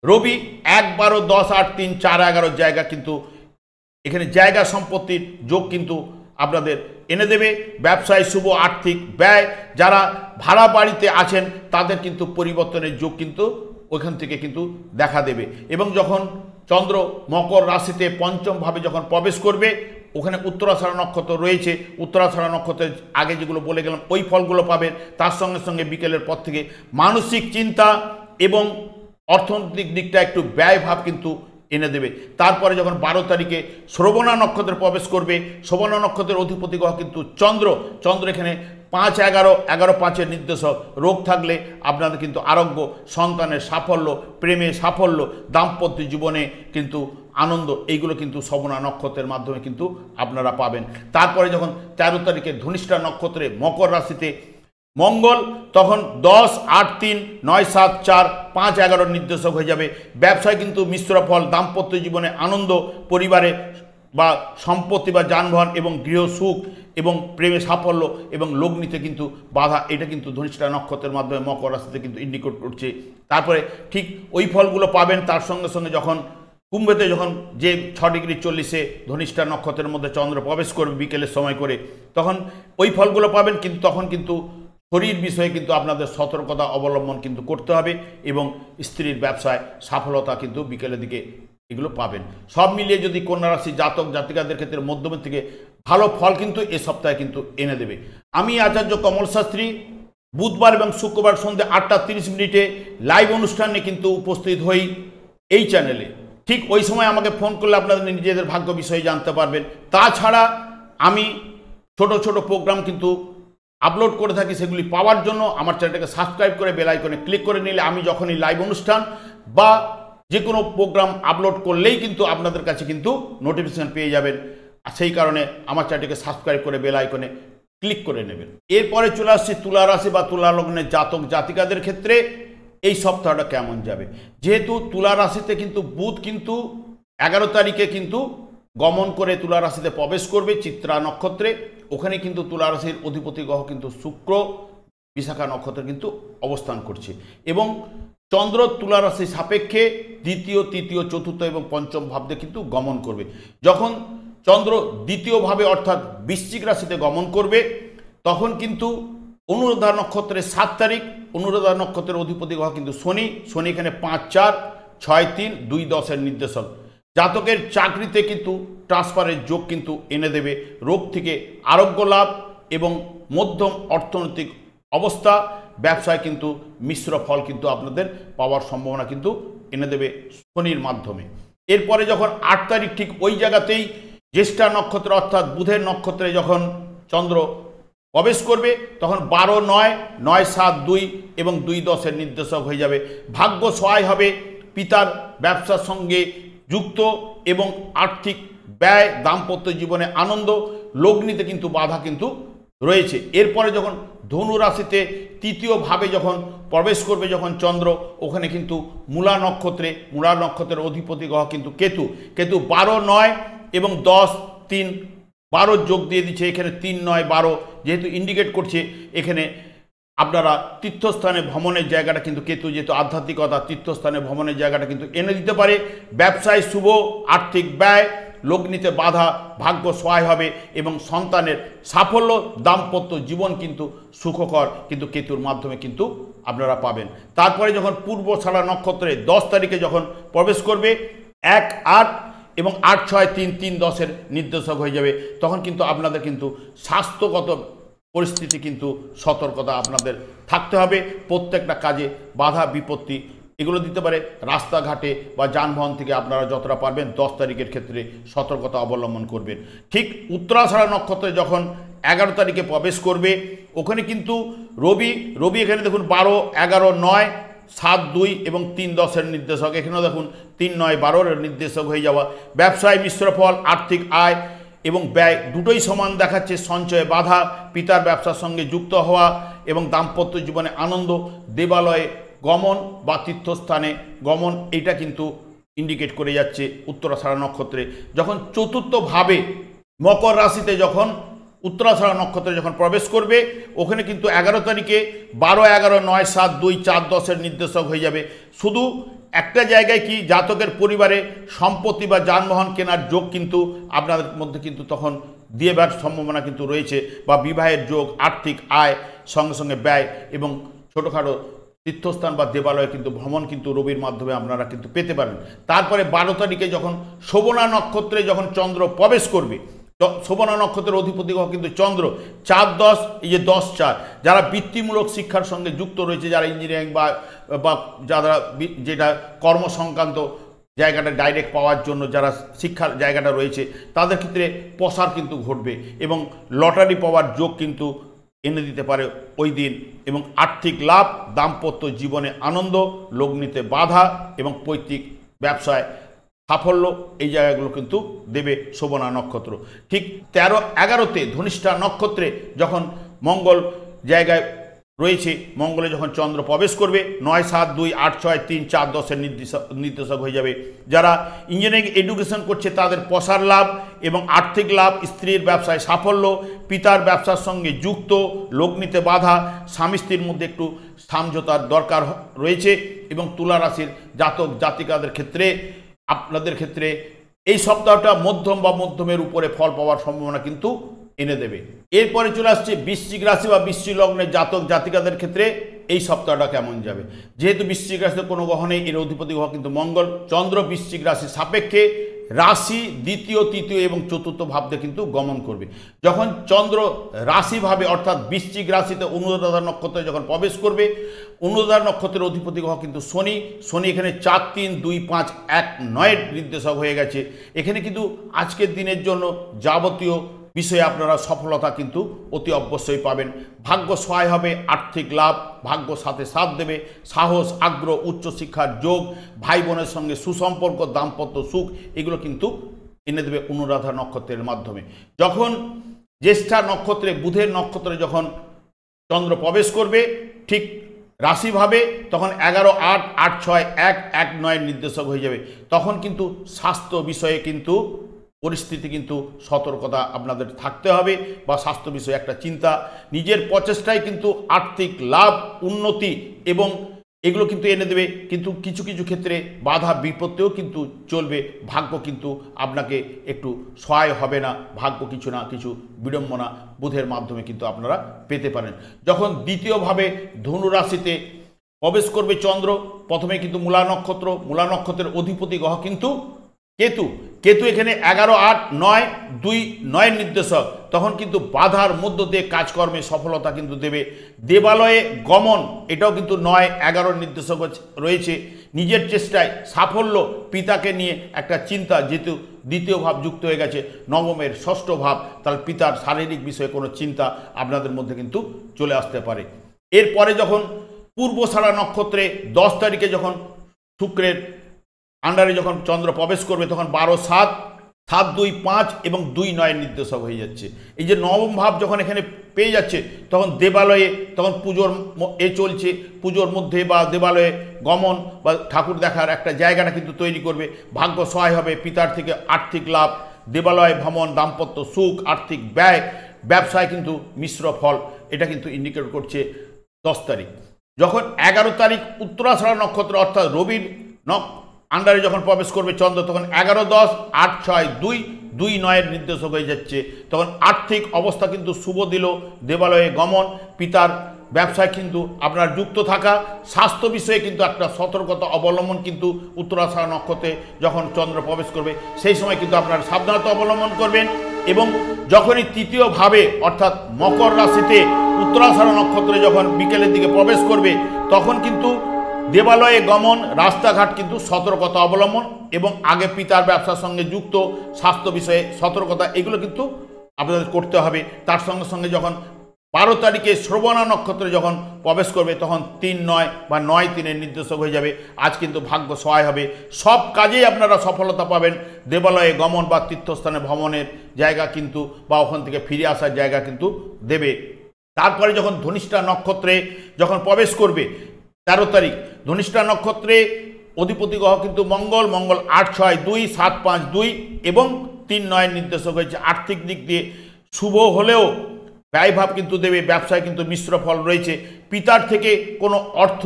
রবি 1, 12, 10, 8, 3, 4, 11 জায়গা কিন্তু এখানে জায়গা সম্পত্তির যোগ কিন্তু আপনাদের এনে দেবে। ব্যবসায় শুভ, আর্থিক ব্যয়, যারা ভাড়া বাড়িতে আছেন তাদের কিন্তু পরিবর্তনের যোগ কিন্তু ওইখান থেকে কিন্তু দেখা দেবে। এবং যখন চন্দ্র মকর রাশিতে পঞ্চমভাবে যখন প্রবেশ করবে, ওখানে উত্তরাষাঢ়া নক্ষত্র রয়েছে। উত্তরাষাঢ়া নক্ষত্রের আগে যেগুলো বলে গেলাম ওই ফলগুলো পাবেন। তার সঙ্গে সঙ্গে বিকেলের পর থেকে মানসিক চিন্তা এবং অর্থনৈতিক দিকটা একটু ব্যয়ভাব কিন্তু এনে দেবে। তারপরে যখন 12 তারিখে শ্রবণা নক্ষত্রে প্রবেশ করবে, শ্রবণা নক্ষত্রের অধিপতি গ্রহ কিন্তু চন্দ্র এখানে 5, 11, 11, 5 নির্দেশক। রোগ থাকলে আপনাদের কিন্তু আরোগ্য, সন্তানের সাফল্য, প্রেমে সাফল্য, দাম্পত্য জীবনে কিন্তু আনন্দ, এইগুলো কিন্তু শ্রবণা নক্ষত্রের মাধ্যমে কিন্তু আপনারা পাবেন। তারপরে যখন 13 তারিখে ধনিষ্ঠা নক্ষত্রে মকর রাশিতে মঙ্গল, তখন 10, 8, 3, 9, 7, 4, 5, 11 নির্দেশক হয়ে যাবে। ব্যবসায় কিন্তু মিশ্র ফল, দাম্পত্য জীবনে আনন্দ, পরিবারে বা সম্পত্তি বা যানবাহন এবং গৃহ সুখ এবং প্রেমে সাফল্য এবং লগ্নিতে কিন্তু বাধা, এটা কিন্তু ধনিষ্ঠা নক্ষত্রের মাধ্যমে মকর রাশিতে কিন্তু ইন্ডিকেট করছে। তারপরে ঠিক ওই ফলগুলো পাবেন। তার সঙ্গে সঙ্গে যখন কুম্ভেতে যখন যে 6 ডিগ্রি 40-এ ধনিষ্ঠা নক্ষত্রের মধ্যে চন্দ্র প্রবেশ করবে বিকেলের সময় করে, তখন ওই ফলগুলো পাবেন। কিন্তু তখন কিন্তু শরীর বিষয়ে কিন্তু আপনাদের সতর্কতা অবলম্বন কিন্তু করতে হবে এবং স্ত্রীর ব্যবসায় সফলতা কিন্তু বিকেলের দিকে এগুলো পাবেন। সব মিলিয়ে যদি কন্যা রাশি জাতক জাতিকাদের ক্ষেত্রে মধ্যমের থেকে ভালো ফল কিন্তু এ সপ্তাহে কিন্তু এনে দেবে। আমি আচার্য কমল শাস্ত্রী বুধবার এবং শুক্রবার সন্ধ্যে 8:30 লাইভ অনুষ্ঠানে কিন্তু উপস্থিত হই এই চ্যানেলে। ঠিক ওই সময় আমাকে ফোন করলে আপনাদের নিজেদের ভাগ্য বিষয়ে জানতে পারবেন। তাছাড়া আমি ছোট ছোট প্রোগ্রাম কিন্তু আপলোড করে থাকি, সেগুলি পাওয়ার জন্য আমার চ্যানেলটাকে সাবস্ক্রাইব করে বেল আইকনে ক্লিক করে নিলে আমি যখনই লাইভ অনুষ্ঠান বা যে কোনো প্রোগ্রাম আপলোড করলেই কিন্তু আপনাদের কাছে কিন্তু নোটিফিকেশান পেয়ে যাবেন। সেই কারণে আমার চ্যানেলটাকে সাবস্ক্রাইব করে বেল আইকনে ক্লিক করে নেবেন। এরপরে চলে আসছি তুলা রাশি বা তুলা লগ্নের জাতক জাতিকাদের ক্ষেত্রে এই সপ্তাহটা কেমন যাবে। যেহেতু তুলা রাশিতে কিন্তু বুধ কিন্তু 11 তারিখে কিন্তু গমন করে তুলা রাশিতে প্রবেশ করবে চিত্রা নক্ষত্রে। ওখানে কিন্তু তুলা রাশির অধিপতি গ্রহ কিন্তু শুক্র বিশাখা নক্ষত্রে কিন্তু অবস্থান করছে এবং চন্দ্র তুলা রাশি সাপেক্ষে দ্বিতীয়, তৃতীয়, চতুর্থ এবং পঞ্চম ভাবে কিন্তু গমন করবে। যখন চন্দ্র দ্বিতীয়ভাবে অর্থাৎ বৃশ্চিক রাশিতে গমন করবে তখন কিন্তু অনুরাধা নক্ষত্রের 7 তারিখ, অনুরাধা নক্ষত্রের অধিপতি গ্রহ কিন্তু শনি। শনি এখানে 5, 4, 6, 3, 2, 10 নির্দেশক। জাতকের চাকরিতে কিন্তু ট্রান্সফারের যোগ কিন্তু এনে দেবে, রোগ থেকে আরোগ্য লাভ এবং মধ্যম অর্থনৈতিক অবস্থা, ব্যবসায় কিন্তু মিশ্র ফল কিন্তু আপনাদের পাওয়ার সম্ভাবনা কিন্তু এনে দেবে শনির মাধ্যমে। এরপরে যখন 8 তারিখ ঠিক ওই জায়গাতেই জ্যেষ্ঠা নক্ষত্র অর্থাৎ বুধের নক্ষত্রে যখন চন্দ্র প্রবেশ করবে, তখন 12, 9, 9, 7, 2 এবং 2, 10 নির্দেশক হয়ে যাবে। ভাগ্য সহায় হবে, পিতার ব্যবসার সঙ্গে যুক্ত এবং আর্থিক ব্যয়, দাম্পত্য জীবনে আনন্দ, লগ্নিতে কিন্তু বাধা কিন্তু রয়েছে। এরপরে যখন ধনু রাশিতে তৃতীয়ভাবে যখন প্রবেশ করবে যখন চন্দ্র, ওখানে কিন্তু মূলা নক্ষত্রের অধিপতি গ্রহ কিন্তু কেতু। 12, 9 এবং 10, 3, 12 যোগ দিয়ে দিচ্ছে এখানে। 3, 9, 12 যেহেতু ইন্ডিকেট করছে এখানে আপনারা তীর্থস্থানে ভ্রমণের জায়গাটা কিন্তু কেতু যেহেতু আধ্যাত্মিকতা, তীর্থস্থানে ভ্রমণের জায়গাটা কিন্তু এনে দিতে পারে। ব্যবসায় শুভ, আর্থিক ব্যয়, লগ্নিতে বাধা, ভাগ্য সহায় হবে এবং সন্তানের সাফল্য, দাম্পত্য জীবন কিন্তু সুখকর কিন্তু কেতুর মাধ্যমে কিন্তু আপনারা পাবেন। তারপরে যখন পূর্বছাড়া নক্ষত্রে 10 তারিখে যখন প্রবেশ করবে 1, 8 এবং 8, 6, 3, 3, 10 নির্দেশক হয়ে যাবে, তখন কিন্তু আপনাদের কিন্তু স্বাস্থ্যগত পরিস্থিতি কিন্তু সতর্কতা আপনাদের থাকতে হবে। প্রত্যেকটা কাজে বাধা বিপত্তি এগুলো দিতে পারে। রাস্তাঘাটে বা যানবাহন থেকে আপনারা যতটা পারবেন 10 তারিখের ক্ষেত্রে সতর্কতা অবলম্বন করবেন। ঠিক উত্তরাষাঢ়া নক্ষত্রে যখন 11 তারিখে প্রবেশ করবে, ওখানে কিন্তু রবি এখানে দেখুন 12, 11, 9, 7, 2 এবং 3, 10 নির্দেশক। এখানেও দেখুন 3, 9, 12 নির্দেশক হয়ে যাওয়া। ব্যবসায় মিশ্র ফল, আর্থিক আয় এবং ব্যয় দুটোই সমান দেখাচ্ছে। সঞ্চয়ে বাধা, পিতার ব্যবসার সঙ্গে যুক্ত হওয়া এবং দাম্পত্য জীবনে আনন্দ, দেবালয়ে গমন বা তীর্থস্থানে গমন, এটা কিন্তু ইন্ডিকেট করে যাচ্ছে উত্তরাষাঢ়া নক্ষত্রে। যখন চতুর্থভাবে মকর রাশিতে যখন উত্তরাষাঢ়া নক্ষত্রে যখন প্রবেশ করবে, ওখানে কিন্তু 11 তারিখে 12, 11, 9, 7, 2, 4, 10 নির্দেশক হয়ে যাবে। শুধু একটা জায়গায় কি জাতকের পরিবারে সম্পত্তি বা যানবাহন কেনার যোগ কিন্তু আপনাদের মধ্যে কিন্তু তখন দিয়ে দেওয়ার সম্ভাবনা কিন্তু রয়েছে, বা বিবাহের যোগ, আর্থিক আয়, সঙ্গে সঙ্গে ব্যয় এবং ছোটোখাটো তীর্থস্থান বা দেবালয়ে কিন্তু ভ্রমণ কিন্তু রবির মাধ্যমে আপনারা কিন্তু পেতে পারেন। তারপরে 12 তারিখে যখন শোভনা নক্ষত্রে যখন চন্দ্র প্রবেশ করবে, শোভনা নক্ষত্রের অধিপতি গ্রহ কিন্তু চন্দ্র। 4, 10, এই যে 10, 4 যারা বৃত্তিমূলক শিক্ষার সঙ্গে যুক্ত রয়েছে, যারা ইঞ্জিনিয়ারিং বা যারা যেটা কর্মসংক্রান্ত জায়গাটা ডাইরেক্ট পাওয়ার জন্য যারা শিক্ষার জায়গাটা রয়েছে, তাদের ক্ষেত্রে প্রসার কিন্তু ঘটবে এবং লটারি পাওয়ার যোগ কিন্তু এনে দিতে পারে ওই দিন। এবং আর্থিক লাভ, দাম্পত্য জীবনে আনন্দ, লগ্নিতে বাধা এবং পৈতৃক ব্যবসায় সাফল্য, এই জায়গাগুলো কিন্তু দেবে শোভনা নক্ষত্র। ঠিক 13, 11তে ধনিষ্ঠা নক্ষত্রে যখন মঙ্গল জায়গায় রয়েছে, মঙ্গলে যখন চন্দ্র প্রবেশ করবে 9, 7, 2, 8, 6, 3, 4, 10 নির্দেশক হয়ে যাবে। যারা ইঞ্জিনিয়ারিং এডুকেশন করছে তাদের প্রসার লাভ এবং আর্থিক লাভ, স্ত্রীর ব্যবসায় সাফল্য, পিতার ব্যবসার সঙ্গে যুক্ত, লগ্নিতে বাধা, স্বামী স্ত্রীর মধ্যে একটু সমঝোতার দরকার রয়েছে। এবং তুলা রাশির জাতক জাতিকাদের ক্ষেত্রে আপনাদের ক্ষেত্রে এই সপ্তাহটা মধ্যম বা মধ্যমের উপরে ফল পাওয়ার সম্ভাবনা কিন্তু এনে দেবে। এরপরে চলে আসছে বৃশ্চিক রাশি বা বৃশ্চিক লগ্নের জাতক জাতিকাদের ক্ষেত্রে এই সপ্তাহটা কেমন যাবে। যেহেতু বৃশ্চিক রাশিতে কোনো গ্রহ নেই, এর অধিপতি গ্রহ কিন্তু মঙ্গল। চন্দ্র বৃশ্চিক রাশির সাপেক্ষে রাশি দ্বিতীয়, তৃতীয় এবং চতুর্থ ভাবতে কিন্তু গমন করবে। যখন চন্দ্র রাশিভাবে অর্থাৎ বৃশ্চিক রাশিতে অনুরাধা নক্ষত্রে যখন প্রবেশ করবে, অনুরাধা নক্ষত্রের অধিপতি গ্রহ কিন্তু শনি এখানে 4, 3, 2, 5, 1, 9 নির্দেশক হয়ে গেছে। এখানে কিন্তু আজকের দিনের জন্য যাবতীয় বিষয়ে আপনারা সফলতা কিন্তু অতি অবশ্যই পাবেন। ভাগ্য সহায় হবে, আর্থিক লাভ, ভাগ্য সাথে সাথ দেবে, সাহস, আগ্রহ, উচ্চশিক্ষার যোগ, ভাই বোনের সঙ্গে সুসম্পর্ক, দাম্পত্য সুখ, এগুলো কিন্তু এনে দেবে অনুরাধা নক্ষত্রের মাধ্যমে। যখন জ্যেষ্ঠা নক্ষত্রে বুধের নক্ষত্রে যখন চন্দ্র প্রবেশ করবে ঠিক রাশিভাবে, তখন 11, 8, 8, 6, 1, 1, 9 নির্দেশক হয়ে যাবে। তখন কিন্তু স্বাস্থ্য বিষয়ে কিন্তু পরিস্থিতি কিন্তু সতর্কতা আপনাদের থাকতে হবে, বা স্বাস্থ্য বিষয়ে একটা চিন্তা, নিজের প্রচেষ্টায় কিন্তু আর্থিক লাভ, উন্নতি এবং এগুলো কিন্তু এনে দেবে, কিন্তু কিছু কিছু ক্ষেত্রে বাধা বিপত্তিও কিন্তু চলবে। ভাগ্য কিন্তু আপনাকে একটু সহায় হবে না, ভাগ্য কিছু না কিছু বিড়ম্বনা বুধের মাধ্যমে কিন্তু আপনারা পেতে পারেন। যখন দ্বিতীয়ভাবে ধনু রাশিতে প্রবেশ করবে চন্দ্র, প্রথমে কিন্তু মূলা নক্ষত্র, মূলা নক্ষত্রের অধিপতি গ্রহ কিন্তু কেতু। কেতু এখানে 11, 8, 9, 2, 9 নির্দেশক, তখন কিন্তু বাধার মধ্য দিয়ে কাজকর্মে সফলতা কিন্তু দেবে। দেবালয়ে গমন, এটাও কিন্তু 9, 11 নির্দেশক রয়েছে। নিজের চেষ্টায় সাফল্য, পিতাকে নিয়ে একটা চিন্তা, যেহেতু দ্বিতীয় ভাব যুক্ত হয়ে গেছে নবমের ষষ্ঠ ভাব, তাহলে পিতার শারীরিক বিষয়ে কোনো চিন্তা আপনাদের মধ্যে কিন্তু চলে আসতে পারে। এরপরে যখন পূর্বষাঢ়া নক্ষত্রে 10 তারিখে যখন শুক্রের আন্ডারে যখন চন্দ্র প্রবেশ করবে, তখন 12, 7, 7, 2, 5 এবং 2, 9 নির্দেশক হয়ে যাচ্ছে। এই যে নবম ভাব যখন এখানে পেয়ে যাচ্ছে, তখন দেবালয়ে, তখন পুজোর চলছে, পুজোর মধ্যে বা দেবালয়ে গমন বা ঠাকুর দেখার একটা জায়গাটা কিন্তু তৈরি করবে। ভাগ্য সহায় হবে, পিতার থেকে আর্থিক লাভ, দেবালয় ভ্রমণ, দাম্পত্য সুখ, আর্থিক ব্যয়, ব্যবসায় কিন্তু মিশ্র ফল, এটা কিন্তু ইন্ডিকেট করছে 10 তারিখ। যখন 11 তারিখ উত্তরাষাঢ়া নক্ষত্র অর্থাৎ রবির আন্ডারে যখন প্রবেশ করবে চন্দ্র, তখন 11, 10, 8, 6, 2, 2, 9 নির্দেশক হয়ে যাচ্ছে। তখন আর্থিক অবস্থা কিন্তু শুভ দিল, দেবালয়ে গমন, পিতার ব্যবসায় কিন্তু আপনার যুক্ত থাকা, স্বাস্থ্য বিষয়ে কিন্তু একটা সতর্কতা অবলম্বন কিন্তু উত্তরাষাঢ়া নক্ষত্রে যখন চন্দ্র প্রবেশ করবে সেই সময় কিন্তু আপনার সাবধানতা অবলম্বন করবেন। এবং যখনই তৃতীয়ভাবে অর্থাৎ মকর রাশিতে উত্তরাষাঢ়া নক্ষত্রে যখন বিকেলের দিকে প্রবেশ করবে, তখন কিন্তু দেবালয়ে গমন, রাস্তাঘাট কিন্তু সতর্কতা অবলম্বন এবং আগে পিতার ব্যবসার সঙ্গে যুক্ত স্বাস্থ্য বিষয়ে সতর্কতা, এগুলো কিন্তু আপনাদের করতে হবে। তার সঙ্গে সঙ্গে যখন 12 তারিখে শ্রবণা নক্ষত্রে যখন প্রবেশ করবে, তখন 3, 9 বা 9, 3 নির্দেশক হয়ে যাবে। আজ কিন্তু ভাগ্য সহায় হবে, সব কাজেই আপনারা সফলতা পাবেন। দেবালয়ে গমন বা তীর্থস্থানে ভ্রমণের জায়গা কিন্তু বা ওখান থেকে ফিরে আসার জায়গা কিন্তু দেবে। তারপরে যখন ধনিষ্ঠা নক্ষত্রে যখন প্রবেশ করবে 13 তারিখ, ধনিষ্ঠা নক্ষত্রে অধিপতি গ্রহ কিন্তু মঙ্গল, মঙ্গল 8, 6, 2, 7, 5, 2 এবং 3, 9 নির্দেশক হয়েছে। আর্থিক দিক দিয়ে শুভ হলেও ব্যয়ভাব কিন্তু দেবে, ব্যবসায় কিন্তু মিশ্র ফল রয়েছে। পিতার থেকে কোনো অর্থ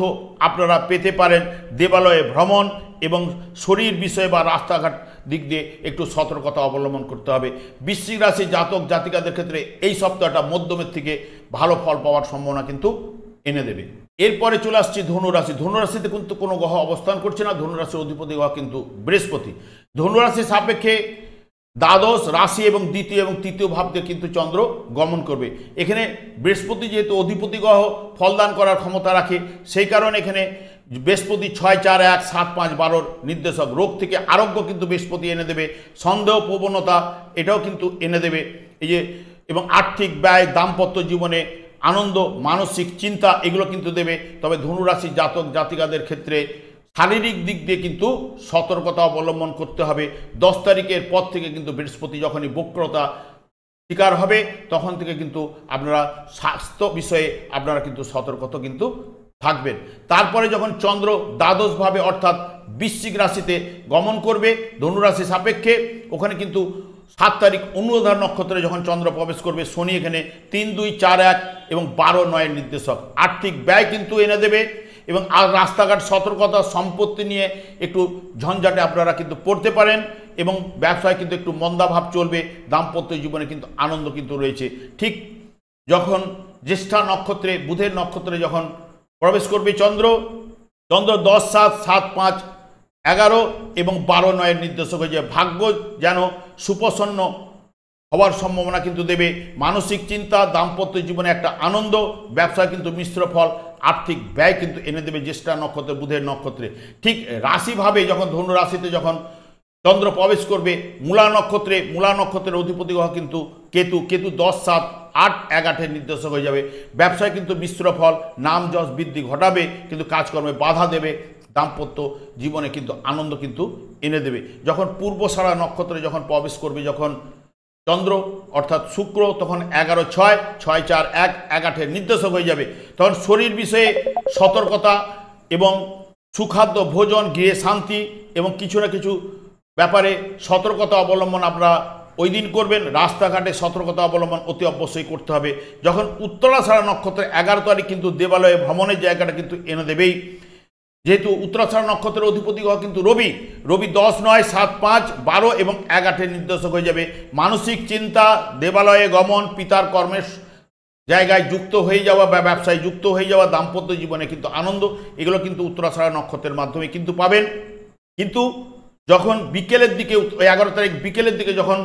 আপনারা পেতে পারেন। দেবালয়ে ভ্রমণ এবং শরীর বিষয়ে বা রাস্তাঘাট দিক দিয়ে একটু সতর্কতা অবলম্বন করতে হবে। বৃশ্চিক রাশি জাতক জাতিকাদের ক্ষেত্রে এই সপ্তাহটা মধ্যমের থেকে ভালো ফল পাওয়ার সম্ভাবনা কিন্তু এনে দেবে। এরপরে চলে আসছে ধনুরাশি। ধনুরাশিতে কিন্তু কোনো গ্রহ অবস্থান করছে না, ধনুরাশির অধিপতি গ্রহ কিন্তু বৃহস্পতি। ধনুরাশির সাপেক্ষে দ্বাদশ রাশি এবং দ্বিতীয় এবং তৃতীয় ভাবতে কিন্তু চন্দ্র গমন করবে। এখানে বৃহস্পতি যেহেতু অধিপতি গ্রহ ফলদান করার ক্ষমতা রাখে, সেই কারণে এখানে বৃহস্পতি 6, 4, 1, 7, 5, 12 নির্দেশক। রোগ থেকে আরোগ্য কিন্তু বৃহস্পতি এনে দেবে, সন্দেহ প্রবণতা এটাও কিন্তু এনে দেবে। এই যে এবং আর্থিক ব্যয়, দাম্পত্য জীবনে আনন্দ, মানসিক চিন্তা এগুলো কিন্তু দেবে। তবে ধনুরাশি জাতক জাতিকাদের ক্ষেত্রে শারীরিক দিক দিয়ে কিন্তু সতর্কতা অবলম্বন করতে হবে। 10 তারিখের পর থেকে কিন্তু বৃহস্পতি যখনই বক্রতা শিকার হবে, তখন থেকে কিন্তু আপনারা স্বাস্থ্য বিষয়ে আপনারা কিন্তু সতর্কতা কিন্তু থাকবেন। তারপরে যখন চন্দ্র দ্বাদশভাবে অর্থাৎ বৃশ্চিক রাশিতে গমন করবে ধনুরাশি সাপেক্ষে, ওখানে কিন্তু 7 তারিখ অনুরাধা নক্ষত্রে যখন চন্দ্র প্রবেশ করবে, শনি এখানে 3, 2, 4, 1 এবং 12, 9 নির্দেশক। আর্থিক ব্যয় কিন্তু এনে দেবে এবং আর রাস্তাঘাট সতর্কতা, সম্পত্তি নিয়ে একটু ঝঞ্ঝাটে আপনারা কিন্তু পড়তে পারেন এবং ব্যবসায় কিন্তু একটু মন্দাভাব চলবে। দাম্পত্য জীবনে কিন্তু আনন্দ কিন্তু রয়েছে। ঠিক যখন জ্যেষ্ঠা নক্ষত্রে বুধের নক্ষত্রে যখন প্রবেশ করবে চন্দ্র 10, 7, 7, 5, 11 এবং 12, 9 নির্দেশক হয়ে যায়। ভাগ্য যেন সুপ্রসন্ন হওয়ার সম্ভাবনা কিন্তু দেবে। মানসিক চিন্তা, দাম্পত্য জীবনে একটা আনন্দ, ব্যবসায় কিন্তু মিশ্র ফল, আর্থিক ব্যয় কিন্তু এনে দেবে জ্যেষ্ঠা নক্ষত্রে বুধের নক্ষত্রে। ঠিক রাশিভাবে যখন ধনু রাশিতে যখন চন্দ্র প্রবেশ করবে মূলা নক্ষত্রে, মূলা নক্ষত্রের অধিপতি গ্রহ কিন্তু কেতু। কেতু 10, 7, 8, 11 নির্দেশক হয়ে যাবে। ব্যবসায় কিন্তু মিশ্র ফল, নাম যশ বৃদ্ধি ঘটাবে, কিন্তু কাজকর্মে বাধা দেবে। দাম্পত্য জীবনে কিন্তু আনন্দ কিন্তু এনে দেবে। যখন পূর্বষাঢ়া নক্ষত্রে যখন প্রবেশ করবে যখন চন্দ্র অর্থাৎ শুক্র, তখন 11, 6, 6, 4, 1, 11 নির্দেশক হয়ে যাবে। তখন শরীর বিষয়ে সতর্কতা এবং সুখাদ্য ভোজন, গৃহে শান্তি এবং কিছু না কিছু ব্যাপারে সতর্কতা অবলম্বন আপনারা ওই দিন করবেন। রাস্তাঘাটে সতর্কতা অবলম্বন অতি অবশ্যই করতে হবে। যখন উত্তরাষাঢ়া নক্ষত্রের 11 তারিখ কিন্তু দেবালয়ে ভ্রমণের জায়গাটা কিন্তু এনে দেবেই। যেহেতু উত্তরাষাঢ় নক্ষত্রের অধিপতি গ্রহ কিন্তু রবি, রবি 10, 9, 7, 5, 12 এবং 11 নির্দেশক হয়ে যাবে। মানসিক চিন্তা, দেবালয়ে গমন, পিতার কর্মের জায়গায় যুক্ত হয়ে যাওয়া বা ব্যবসায় যুক্ত হয়ে যাওয়া, দাম্পত্য জীবনে কিন্তু আনন্দ, এগুলো কিন্তু উত্তরাষাঢ় নক্ষত্রের মাধ্যমে কিন্তু পাবেন। কিন্তু যখন বিকেলের দিকে 11 তারিখ বিকেলের দিকে যখন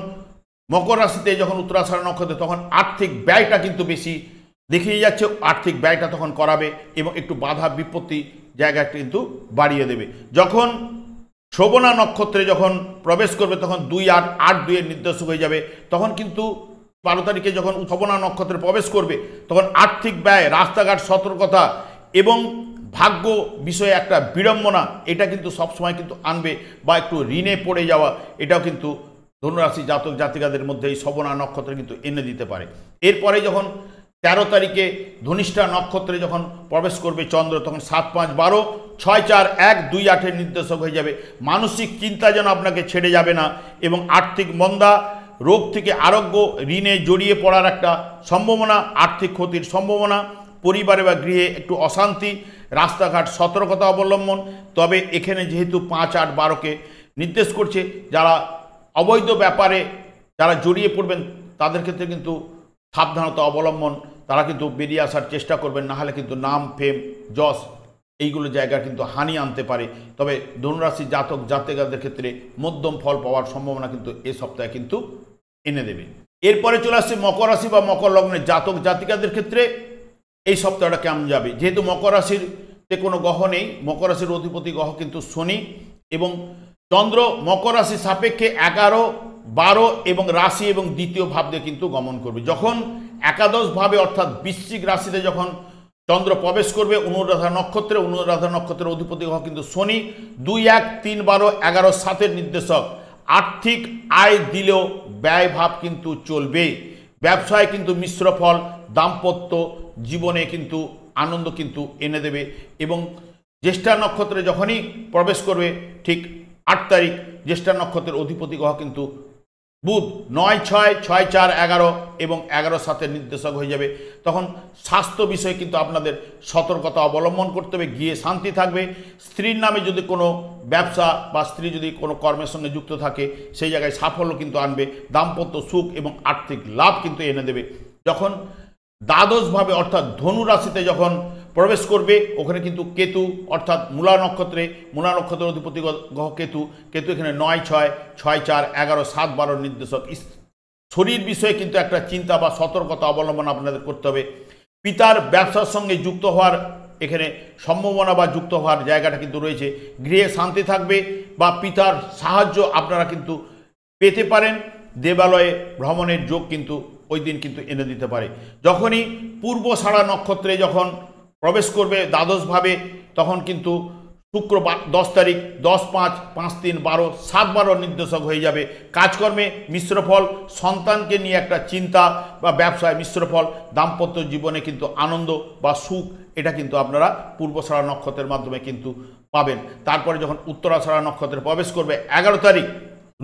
মকর রাশিতে যখন উত্তরাষাঢ় নক্ষত্রে, তখন আর্থিক ব্যয়টা কিন্তু বেশি দেখিয়ে যাচ্ছে, আর্থিক ব্যয়টা তখন করাবে এবং একটু বাধা বিপত্তি জায়গাটা কিন্তু বাড়িয়ে দেবে। যখন শ্রবণা নক্ষত্রে যখন প্রবেশ করবে তখন 2, 8, 8, 2 এর নির্দেশক হয়ে যাবে। তখন কিন্তু 12 তারিখে যখন শ্রবণা নক্ষত্রে প্রবেশ করবে তখন আর্থিক ব্যয়, রাস্তাঘাট সতর্কতা এবং ভাগ্য বিষয়ে একটা বিড়ম্বনা, এটা কিন্তু সবসময় কিন্তু আনবে, বা একটু ঋণে পড়ে যাওয়া, এটাও কিন্তু ধনুরাশি জাতক জাতিকাদের মধ্যে এই শ্রবণা নক্ষত্রে কিন্তু এনে দিতে পারে। এরপরে যখন 13 তারিখে ধনিষ্ঠা নক্ষত্রে যখন প্রবেশ করবে চন্দ্র, তখন 7, 5, 12, 6, 4, 1, 2, 8 এর নির্দেশক হয়ে যাবে। মানসিক চিন্তা যেন আপনাকে ছেড়ে যাবে না এবং আর্থিক মন্দা, রোগ থেকে আরোগ্য, ঋণে জড়িয়ে পড়ার একটা সম্ভাবনা, আর্থিক ক্ষতির সম্ভাবনা, পরিবারে বা গৃহে একটু অশান্তি, রাস্তাঘাট সতর্কতা অবলম্বন। তবে এখানে যেহেতু 5, 8, 12কে নির্দেশ করছে, যারা অবৈধ ব্যাপারে যারা জড়িয়ে পড়বেন তাদের ক্ষেত্রে কিন্তু সাবধানতা অবলম্বন, তারা কিন্তু বেরিয়ে আসার চেষ্টা করবেন, না হলে কিন্তু নাম, ফেম, যশ এইগুলো জায়গা কিন্তু হানি আনতে পারে। তবে ধনুরাশি জাতক জাতিকাদের ক্ষেত্রে মধ্যম ফল পাওয়ার সম্ভাবনা কিন্তু এ সপ্তাহে কিন্তু এনে দেবে। এরপরে চলে আসছে মকর রাশি বা মকর লগ্নের জাতক জাতিকাদের ক্ষেত্রে এই সপ্তাহটা কেমন যাবে। যেহেতু মকর রাশিতে কোনো গ্রহ নেই, মকর রাশির অধিপতি গ্রহ কিন্তু শনি এবং চন্দ্র মকর রাশি সাপেক্ষে 11, 12 এবং রাশি এবং দ্বিতীয় ভাব দিয়ে কিন্তু গমন করবে। যখন একাদশ ভাবে অর্থাৎ বৃশ্চিক রাশিতে যখন চন্দ্র প্রবেশ করবে অনুরাধা নক্ষত্রে, অনুরাধা নক্ষত্রের অধিপতি গ্রহ কিন্তু শনি, 2, 1, 3, 12, 11, 7 এর নির্দেশক। আর্থিক আয় দিলেও ব্যয় ভাব কিন্তু চলবে, ব্যবসায় কিন্তু মিশ্র ফল, দাম্পত্য জীবনে কিন্তু আনন্দ কিন্তু এনে দেবে। এবং জ্যেষ্ঠা নক্ষত্রে যখনই প্রবেশ করবে ঠিক 8 তারিখ, জ্যেষ্ঠা নক্ষত্রের অধিপতি গ্রহ কিন্তু বুধ, 9, 6, 6, 4, 11 এবং 11, 7 এর নির্দেশক হয়ে যাবে। তখন স্বাস্থ্য বিষয়ে কিন্তু আপনাদের সতর্কতা অবলম্বন করতে হবে, গিয়ে শান্তি থাকবে। স্ত্রীর নামে যদি কোনো ব্যবসা বা স্ত্রী যদি কোনো কর্মের সঙ্গে যুক্ত থাকে সেই জায়গায় সাফল্য কিন্তু আনবে, দাম্পত্য সুখ এবং আর্থিক লাভ কিন্তু এনে দেবে। যখন দ্বাদশভাবে অর্থাৎ ধনু রাশিতে যখন প্রবেশ করবে ওখানে কিন্তু কেতু অর্থাৎ মূলা নক্ষত্রের অধিপতি গ্রহ কেতু, এখানে 9, 6, 6, 4, 11, 7, 12 নির্দেশক। শরীর বিষয়ে কিন্তু একটা চিন্তা বা সতর্কতা অবলম্বন আপনাদের করতে হবে। পিতার ব্যবসার সঙ্গে যুক্ত হওয়ার এখানে সম্ভাবনা বা যুক্ত হওয়ার জায়গাটা কিন্তু রয়েছে। গৃহে শান্তি থাকবে বা পিতার সাহায্য আপনারা কিন্তু পেতে পারেন। দেবালয়ে ভ্রমণের যোগ কিন্তু ওই দিন কিন্তু এনে দিতে পারে। যখনই পূর্বষাঢ়া নক্ষত্রে যখন প্রবেশ করবে দ্বাদশভাবে তখন কিন্তু শুক্র 10 তারিখ 10, 5, 5, 3, 12, 7, 12 নির্দেশক হয়ে যাবে। কাজকর্মে মিশ্র ফল, সন্তানকে নিয়ে একটা চিন্তা বা ব্যবসায় মিশ্র ফল, দাম্পত্য জীবনে কিন্তু আনন্দ বা সুখ, এটা কিন্তু আপনারা পূর্বষাঢ়া নক্ষত্রের মাধ্যমে কিন্তু পাবেন। তারপরে যখন উত্তরাষাঢ়া নক্ষত্রে প্রবেশ করবে 11 তারিখ,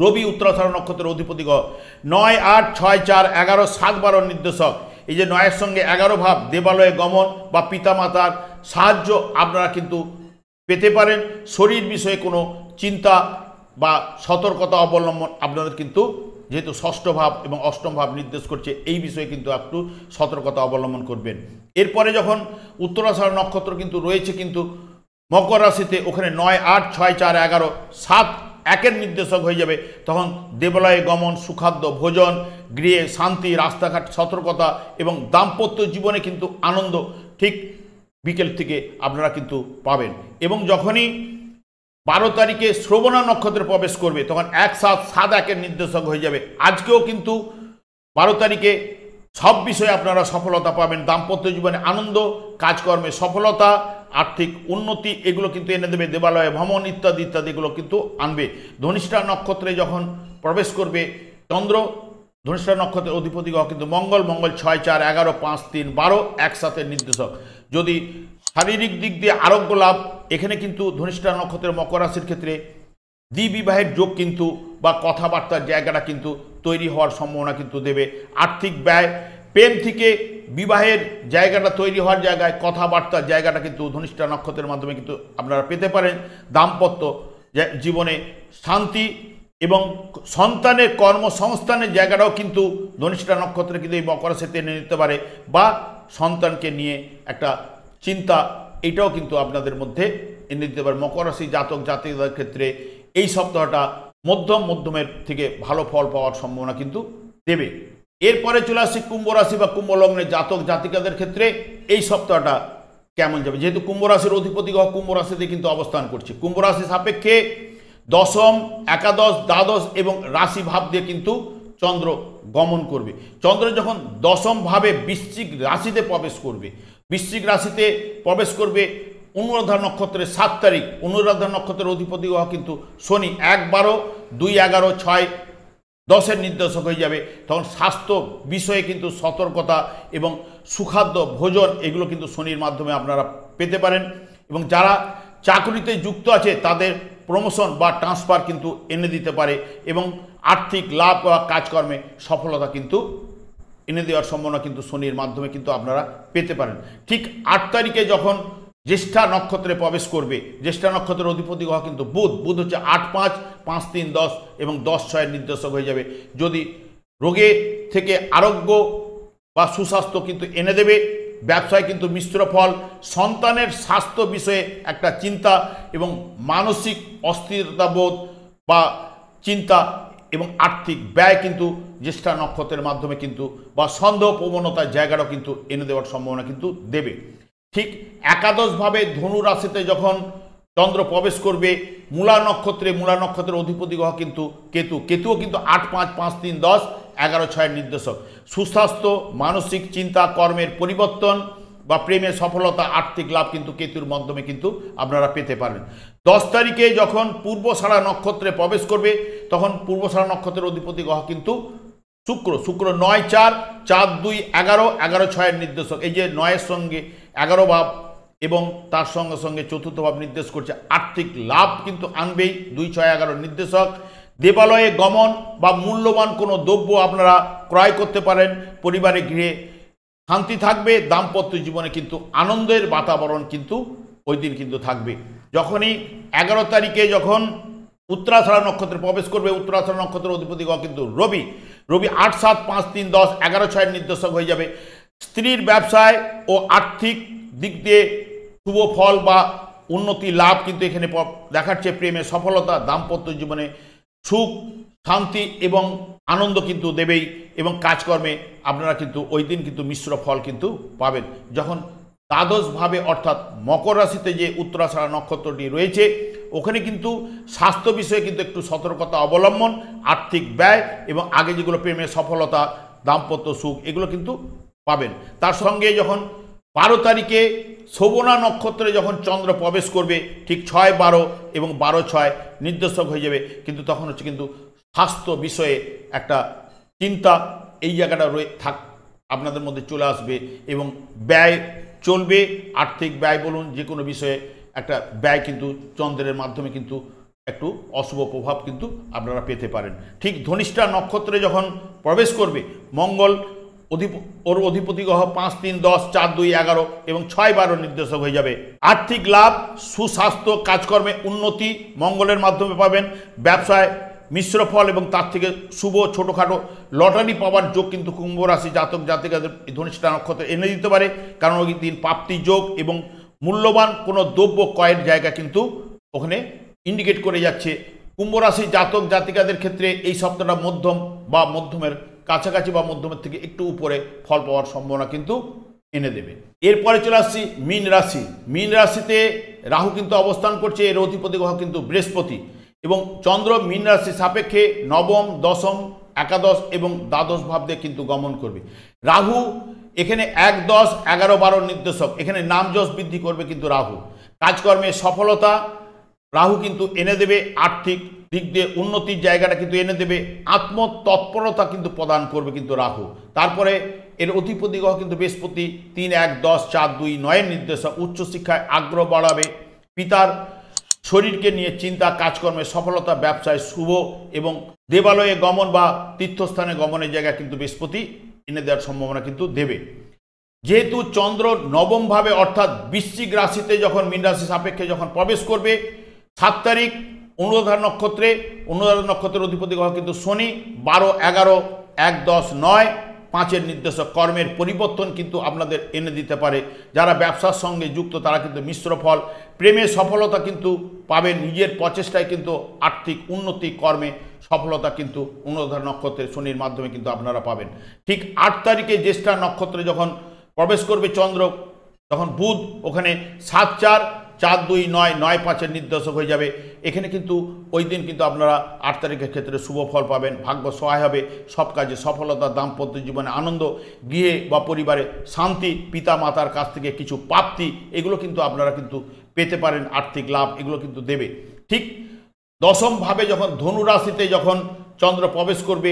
রবি উত্তরাষাঢ়া নক্ষত্রের অধিপতি গ্রহ, 9, 8, 6, 4, 11, 7, 12 নির্দেশক। এই যে 9 এর সঙ্গে 11 ভাব, দেবালয়ে গমন বা পিতামাতার সাহায্য আপনারা কিন্তু পেতে পারেন। শরীর বিষয়ে কোনো চিন্তা বা সতর্কতা অবলম্বন আপনাদের কিন্তু, যেহেতু ষষ্ঠ ভাব এবং অষ্টম ভাব নির্দেশ করছে, এই বিষয়ে কিন্তু একটু সতর্কতা অবলম্বন করবেন। এরপরে যখন উত্তরাষাঢ়া নক্ষত্র কিন্তু রয়েছে কিন্তু মকর রাশিতে, ওখানে 9, 8, 6, 4, 11, 7, 1 এর নির্দেশক হয়ে যাবে। তখন দেবালয়ে গমন, সুখাদ্য ভোজন, গৃহে শান্তি, রাস্তাঘাট সতর্কতা এবং দাম্পত্য জীবনে কিন্তু আনন্দ ঠিক বিকেল থেকে আপনারা কিন্তু পাবেন। এবং যখনই 12 তারিখে শ্রবণা নক্ষত্রে প্রবেশ করবে তখন 1, 7, 7, 1 এর নির্দেশক হয়ে যাবে। আজকেও কিন্তু 12 তারিখে সব বিষয়ে আপনারা সফলতা পাবেন, দাম্পত্য জীবনে আনন্দ, কাজকর্মে সফলতা, আর্থিক উন্নতি, এগুলো কিন্তু এনে দেবে। দেবালয়ে ভ্রমণ ইত্যাদি ইত্যাদি এগুলো কিন্তু আনবে। ধনিষ্ঠা নক্ষত্রে যখন প্রবেশ করবে চন্দ্র, ধনিষ্ঠা নক্ষত্রের অধিপতি গ্রহ কিন্তু মঙ্গল, 6, 4, 11, 5, 3, 12 একসাথে নির্দেশক। যদি শারীরিক দিক দিয়ে আরোগ্য লাভ, এখানে কিন্তু ধনিষ্ঠা নক্ষত্রের মকর রাশির ক্ষেত্রে দ্বিবিবাহের যোগ কিন্তু বা কথাবার্তার জায়গাটা কিন্তু তৈরি হওয়ার সম্ভাবনা কিন্তু দেবে। আর্থিক ব্যয়, প্রেম থেকে বিবাহের জায়গাটা তৈরি হওয়ার জায়গায় কথাবার্তার জায়গাটা কিন্তু ধনিষ্ঠা নক্ষত্রের মাধ্যমে কিন্তু আপনারা পেতে পারেন। দাম্পত্য জীবনে শান্তি এবং সন্তানের কর্মসংস্থানের জায়গাটাও কিন্তু ধনিষ্ঠা নক্ষত্রে কিন্তু এই মকর রাশিতে এনে নিতে পারে, বা সন্তানকে নিয়ে একটা চিন্তা এটাও কিন্তু আপনাদের মধ্যে এনে দিতে পারে। মকর রাশি জাতক জাতিকাদের ক্ষেত্রে এই সপ্তাহটা মধ্যমের থেকে ভালো ফল পাওয়ার সম্ভাবনা কিন্তু দেবে। এরপরে চলে আসছি কুম্ভ রাশি বা কুম্ভ লগ্নের জাতক জাতিকাদের ক্ষেত্রে এই সপ্তাহটা কেমন যাবে। যেহেতু কুম্ভ রাশির অধিপতি গ্রহ কুম্ভ রাশিতে কিন্তু অবস্থান করছে, কুম্ভ রাশি সাপেক্ষে দশম, একাদশ, দ্বাদশ এবং রাশি ভাব দিয়ে কিন্তু চন্দ্র গমন করবে। চন্দ্র যখন দশম ভাবে বৃশ্চিক রাশিতে প্রবেশ করবে, বৃশ্চিক রাশিতে প্রবেশ করবে অনুরাধা নক্ষত্রের 7 তারিখ। অনুরাধা নক্ষত্রের অধিপতি গ্রহ কিন্তু শনি 1, 12, 2, 11, 6, 10 নির্দেশক হয়ে যাবে। তখন স্বাস্থ্য বিষয়ে কিন্তু সতর্কতা এবং সুখাদ্য ভোজন এগুলো কিন্তু শনির মাধ্যমে আপনারা পেতে পারেন। এবং যারা চাকরিতে যুক্ত আছে তাদের প্রমোশন বা ট্রান্সফার কিন্তু এনে দিতে পারে, এবং আর্থিক লাভ বা কাজকর্মে সফলতা কিন্তু এনে দেওয়ার সম্ভাবনা কিন্তু শনির মাধ্যমে কিন্তু আপনারা পেতে পারেন। ঠিক 8 তারিখে যখন জ্যেষ্ঠা নক্ষত্রে প্রবেশ করবে, জ্যেষ্ঠা নক্ষত্রের অধিপতি গ্রহ কিন্তু বুধ হচ্ছে 8, 5, 5, 3, 10 এবং 10, 6 নির্দেশক হয়ে যাবে। যদি রোগে থেকে আরোগ্য বা সুস্বাস্থ্য কিন্তু এনে দেবে। ব্যবসায় কিন্তু মিশ্র ফল, সন্তানের স্বাস্থ্য বিষয়ে একটা চিন্তা এবং মানসিক অস্থিরতাবোধ বা চিন্তা এবং আর্থিক ব্যয় কিন্তু জ্যেষ্ঠা নক্ষত্রের মাধ্যমে কিন্তু বা সন্দেহ প্রবণতার জায়গাটাও কিন্তু এনে দেওয়ার সম্ভাবনা কিন্তু দেবে। ঠিক একাদশভাবে ধনু রাশিতে যখন চন্দ্র প্রবেশ করবে মূলা নক্ষত্রের অধিপতি গ্রহ কিন্তু কেতুও কিন্তু 8, 5, 5, 3, 10, 11, 6 নির্দেশক। সুস্বাস্থ্য, মানসিক চিন্তা, কর্মের পরিবর্তন বা প্রেমের সফলতা, আর্থিক লাভ কিন্তু কেতুর মাধ্যমে কিন্তু আপনারা পেতে পারেন। 10 তারিখে যখন পূর্বষাঢ়া নক্ষত্রে প্রবেশ করবে তখন পূর্বষাঢ়া নক্ষত্রের অধিপতি গ্রহ কিন্তু শুক্র 9, 4, 4, 2, 11, 11, 6 নির্দেশক। এই যে 9-এর সঙ্গে 11 ভাব এবং তার সঙ্গে সঙ্গে চতুর্থ ভাব নির্দেশ করছে আর্থিক লাভ কিন্তু আনবেই। 2, 6, 11 নির্দেশক। দেবালয়ে গমন বা মূল্যবান কোনো দ্রব্য আপনারা ক্রয় করতে পারেন। পরিবারে গৃহে শান্তি থাকবে। দাম্পত্য জীবনে কিন্তু আনন্দের বাতাবরণ কিন্তু ওই দিন কিন্তু থাকবে। যখনই 11 তারিখে যখন উত্তরাষাঢ়া নক্ষত্রে প্রবেশ করবে, উত্তরাষাঢ়া নক্ষত্রের অধিপতি গ্রহ কিন্তু রবি 8, 7, 5, 3, 10, 11, 6 নির্দেশক হয়ে যাবে। স্ত্রীর ব্যবসায় ও আর্থিক দিক দিয়ে শুভ ফল বা উন্নতি লাভ কিন্তু এখানে দেখাচ্ছে। প্রেমে সফলতা, দাম্পত্য জীবনে সুখ, শান্তি এবং আনন্দ কিন্তু দেবেই, এবং কাজকর্মে আপনারা কিন্তু ওই দিন কিন্তু মিশ্র ফল কিন্তু পাবেন। যখন দ্বাদশভাবে অর্থাৎ মকর রাশিতে যে উত্তরাষাঢ়া নক্ষত্রটি রয়েছে ওখানে কিন্তু স্বাস্থ্য বিষয়ে কিন্তু একটু সতর্কতা অবলম্বন, আর্থিক ব্যয় এবং আগে যেগুলো প্রেমের সফলতা, দাম্পত্য সুখ এগুলো কিন্তু পাবেন। তার সঙ্গে যখন 12 তারিখে শোভনা নক্ষত্রে যখন চন্দ্র প্রবেশ করবে ঠিক 6, 12 এবং 12, 6 নির্দেশক হয়ে যাবে, কিন্তু তখন হচ্ছে কিন্তু স্বাস্থ্য বিষয়ে একটা চিন্তা এই জায়গাটা আপনাদের মধ্যে চলে আসবে এবং ব্যয় চলবে। আর্থিক ব্যয় বলুন, যে কোনো বিষয়ে একটা ব্যয় কিন্তু চন্দ্রের মাধ্যমে কিন্তু একটু অশুভ প্রভাব কিন্তু আপনারা পেতে পারেন। ঠিক ধনিষ্ঠা নক্ষত্রে যখন প্রবেশ করবে মঙ্গল ওর অধিপতি গ্রহ 5, 3, 10, 4, 2, 11 এবং 6, 12 নির্দেশক হয়ে যাবে। আর্থিক লাভ, সুস্বাস্থ্য, কাজকর্মে উন্নতি মঙ্গলের মাধ্যমে পাবেন। ব্যবসায় মিশ্র ফল এবং তার থেকে শুভ ছোটোখাটো লটারি পাওয়ার যোগ কিন্তু কুম্ভ রাশি জাতক জাতিকাদের ধনিষ্ঠা নক্ষত্রে এনে দিতে পারে, কারণ ওই দিন প্রাপ্তি যোগ এবং মূল্যবান কোনো দ্রব্য ক্রয়ের জায়গা কিন্তু ওখানে ইন্ডিকেট করে যাচ্ছে। কুম্ভ রাশি জাতক জাতিকাদের ক্ষেত্রে এই সপ্তাহটা মধ্যমের কাছাকাছি বা মধ্যমের থেকে একটু উপরে ফল পাওয়ার সম্ভাবনা কিন্তু এনে দেবে। এরপরে চলে আসছি মীন রাশি। মীন রাশিতে রাহু কিন্তু অবস্থান করছে, এর অধিপতি গ্রহ কিন্তু বৃহস্পতি, এবং চন্দ্র মীন রাশি সাপেক্ষে নবম, দশম, একাদশ এবং দ্বাদশ ভাব দিয়ে কিন্তু গমন করবে। রাহু এখানে 1, 10, 11, 12 নির্দেশক। এখানে নাম যশ বৃদ্ধি করবে কিন্তু রাহু। কাজকর্মে সফলতা রাহু কিন্তু এনে দেবে, আর্থিক দিক দিয়ে উন্নতির জায়গাটা কিন্তু এনে দেবে, আত্মতৎপরতা কিন্তু প্রদান করবে কিন্তু রাহু। তারপরে এর অধিপতি গ্রহ কিন্তু বৃহস্পতি 3, 1, 10, 4, 2, 9 নির্দেশক। উচ্চশিক্ষায় আগ্রহ বাড়াবে। পিতার শরীরকে নিয়ে চিন্তা, কাজকর্মে সফলতা, ব্যবসায় শুভ এবং দেবালয়ে গমন বা তীর্থস্থানে গমনের জায়গা কিন্তু বৃহস্পতি এনে দেওয়ার সম্ভাবনা কিন্তু দেবে। যেহেতু চন্দ্র নবমভাবে অর্থাৎ বৃশ্চিক রাশিতে যখন মীন রাশি সাপেক্ষে যখন প্রবেশ করবে 7 তারিখ, অনুরাধা নক্ষত্রের অধিপতি গ্রহ কিন্তু শনি, 12, 11, 1, 10, 9, 5-এর নির্দেশক কর্মের পরিবর্তন কিন্তু আপনাদের এনে দিতে পারে। যারা ব্যবসার সঙ্গে যুক্ত তারা কিন্তু মিশ্র ফল, প্রেমে সফলতা কিন্তু পাবেন, নিজের প্রচেষ্টায় কিন্তু আর্থিক উন্নতি, কর্মে সফলতা কিন্তু অনুরাধা নক্ষত্রের শনির মাধ্যমে কিন্তু আপনারা পাবেন। ঠিক 8 তারিখে জ্যেষ্ঠা নক্ষত্রে যখন প্রবেশ করবে চন্দ্র, তখন বুধ ওখানে 7, 4, 4, 2, 9, 9, 5-এর নির্দেশক হয়ে যাবে। এখানে কিন্তু ওই দিন কিন্তু আপনারা 8 তারিখের ক্ষেত্রে শুভ ফল পাবেন, ভাগ্য সহায় হবে, সব কাজে সফলতা, দাম্পত্য জীবনে আনন্দ, গৃহে বা পরিবারে শান্তি, পিতা মাতার কাছ থেকে কিছু প্রাপ্তি, এগুলো কিন্তু আপনারা কিন্তু পেতে পারেন, আর্থিক লাভ এগুলো কিন্তু দেবে। ঠিক দশমভাবে যখন ধনু রাশিতে যখন চন্দ্র প্রবেশ করবে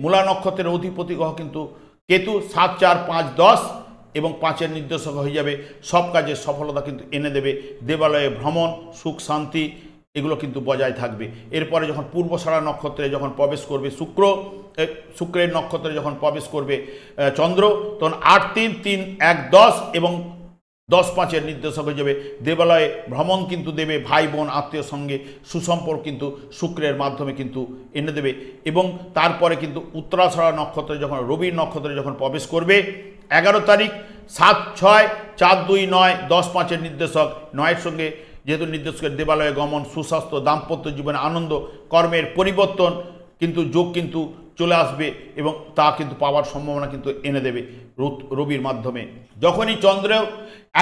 মূলা নক্ষত্রের অধিপতি গ্রহ কিন্তু কেতু, 7, 4, 5, 10 এবং 5-এর নির্দেশক হয়ে যাবে, সব কাজে সফলতা কিন্তু এনে দেবে। দেবালয়ে ভ্রমণ, সুখ শান্তি এগুলো কিন্তু বজায় থাকবে। এরপরে যখন পূর্বষাঢ়া নক্ষত্রে যখন প্রবেশ করবে শুক্রের নক্ষত্রে যখন প্রবেশ করবে চন্দ্র, তখন 8, 3, 3, 1, 10 এবং 10, 5-এর নির্দেশক হয়ে যাবে। দেবালয়ে ভ্রমণ কিন্তু দেবে, ভাই বোন আত্মীয় সঙ্গে সুসম্পর্ক কিন্তু শুক্রের মাধ্যমে কিন্তু এনে দেবে। এবং তারপরে কিন্তু উত্তরাষাঢ়া নক্ষত্রে যখন রবির নক্ষত্রে যখন প্রবেশ করবে 11 তারিখ, 7, 6, 4, 2, 9, 10, 5-এর নির্দেশক, 9-এর সঙ্গে যেহেতু নির্দেশকের দেবালয়ে গমন, সুস্বাস্থ্য, দাম্পত্য জীবনে আনন্দ, কর্মের পরিবর্তন কিন্তু যোগ কিন্তু চলে আসবে এবং তা কিন্তু পাওয়ার সম্ভাবনা কিন্তু এনে দেবে রবির মাধ্যমে। যখনই চন্দ্র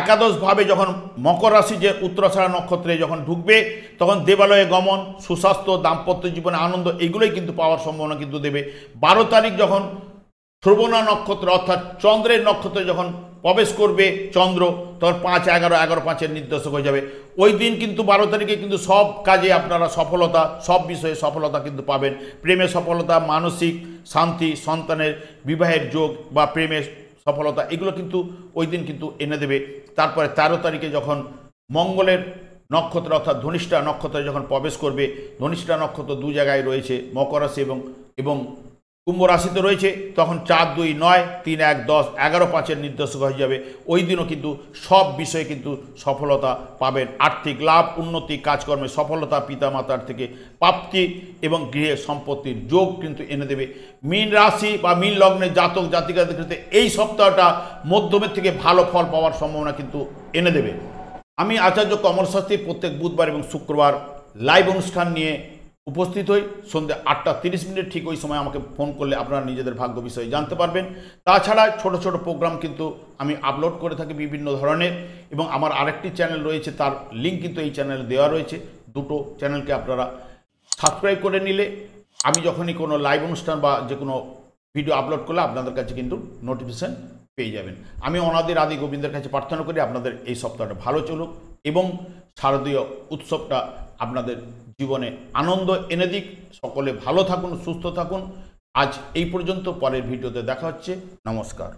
একাদশভাবে যখন মকর রাশি যে উত্তরাষাঢ়া নক্ষত্রে যখন ঢুকবে, তখন দেবালয়ে গমন, সুস্বাস্থ্য, দাম্পত্য জীবনে আনন্দ এগুলোই কিন্তু পাওয়ার সম্ভাবনা কিন্তু দেবে। 12 তারিখ যখন শ্রবণা নক্ষত্র অর্থাৎ চন্দ্রের নক্ষত্রে যখন প্রবেশ করবে চন্দ্র, তখন 5, 11, 11, 5-এর নির্দেশক হয়ে যাবে। ওই দিন কিন্তু 12 তারিখে কিন্তু সব কাজে আপনারা সফলতা, সব বিষয়ে সফলতা কিন্তু পাবেন। প্রেমে সফলতা, মানসিক শান্তি, সন্তানের বিবাহের যোগ বা প্রেমের সফলতা এগুলো কিন্তু ওই দিন কিন্তু এনে দেবে। তারপরে 13 তারিখে যখন মঙ্গলের নক্ষত্র অর্থাৎ ধনিষ্ঠা নক্ষত্রে যখন প্রবেশ করবে, ধনিষ্ঠা নক্ষত্র 2 জায়গায় রয়েছে, মকর রাশি এবং কুম্ভ রাশিতে রয়েছে, তখন 4, 2, 9, 3, 1, 10, 11, 5-এর নির্দেশক হয়ে যাবে। ওই দিনও কিন্তু সব বিষয়ে কিন্তু সফলতা পাবেন, আর্থিক লাভ, উন্নতি, কাজকর্মে সফলতা, পিতামাতার থেকে প্রাপ্তি এবং গৃহে সম্পত্তির যোগ কিন্তু এনে দেবে। মীন রাশি বা মীন লগ্নের জাতক জাতিকাদের ক্ষেত্রে এই সপ্তাহটা মধ্যমের থেকে ভালো ফল পাওয়ার সম্ভাবনা কিন্তু এনে দেবে। আমি আচার্য কমল শাস্ত্রী প্রত্যেক বুধবার এবং শুক্রবার লাইভ অনুষ্ঠান নিয়ে উপস্থিত হই সন্ধ্যে 8:30 ঠিক ওই সময় আমাকে ফোন করলে আপনারা নিজেদের ভাগ্য বিষয়ে জানতে পারবেন। তাছাড়া ছোট ছোট প্রোগ্রাম কিন্তু আমি আপলোড করে থাকি বিভিন্ন ধরনের, এবং আমার আরেকটি চ্যানেল রয়েছে, তার লিঙ্ক কিন্তু এই চ্যানেলে দেওয়া রয়েছে। দুটো চ্যানেলকে আপনারা সাবস্ক্রাইব করে নিলে আমি যখনই কোনো লাইভ অনুষ্ঠান বা যে কোনো ভিডিও আপলোড করলে আপনাদের কাছে কিন্তু নোটিফিকেশান পেয়ে যাবেন। আমি অনাদির আদি গোবিন্দের কাছে প্রার্থনা করি আপনাদের এই সপ্তাহটা ভালো চলুক এবং শারদীয় উৎসবটা আপনাদের জীবনে আনন্দ এনে দিক। সকলে ভালো থাকুন, সুস্থ থাকুন। আজ এই পর্যন্ত, পরের ভিডিওতে দেখা হচ্ছে। নমস্কার।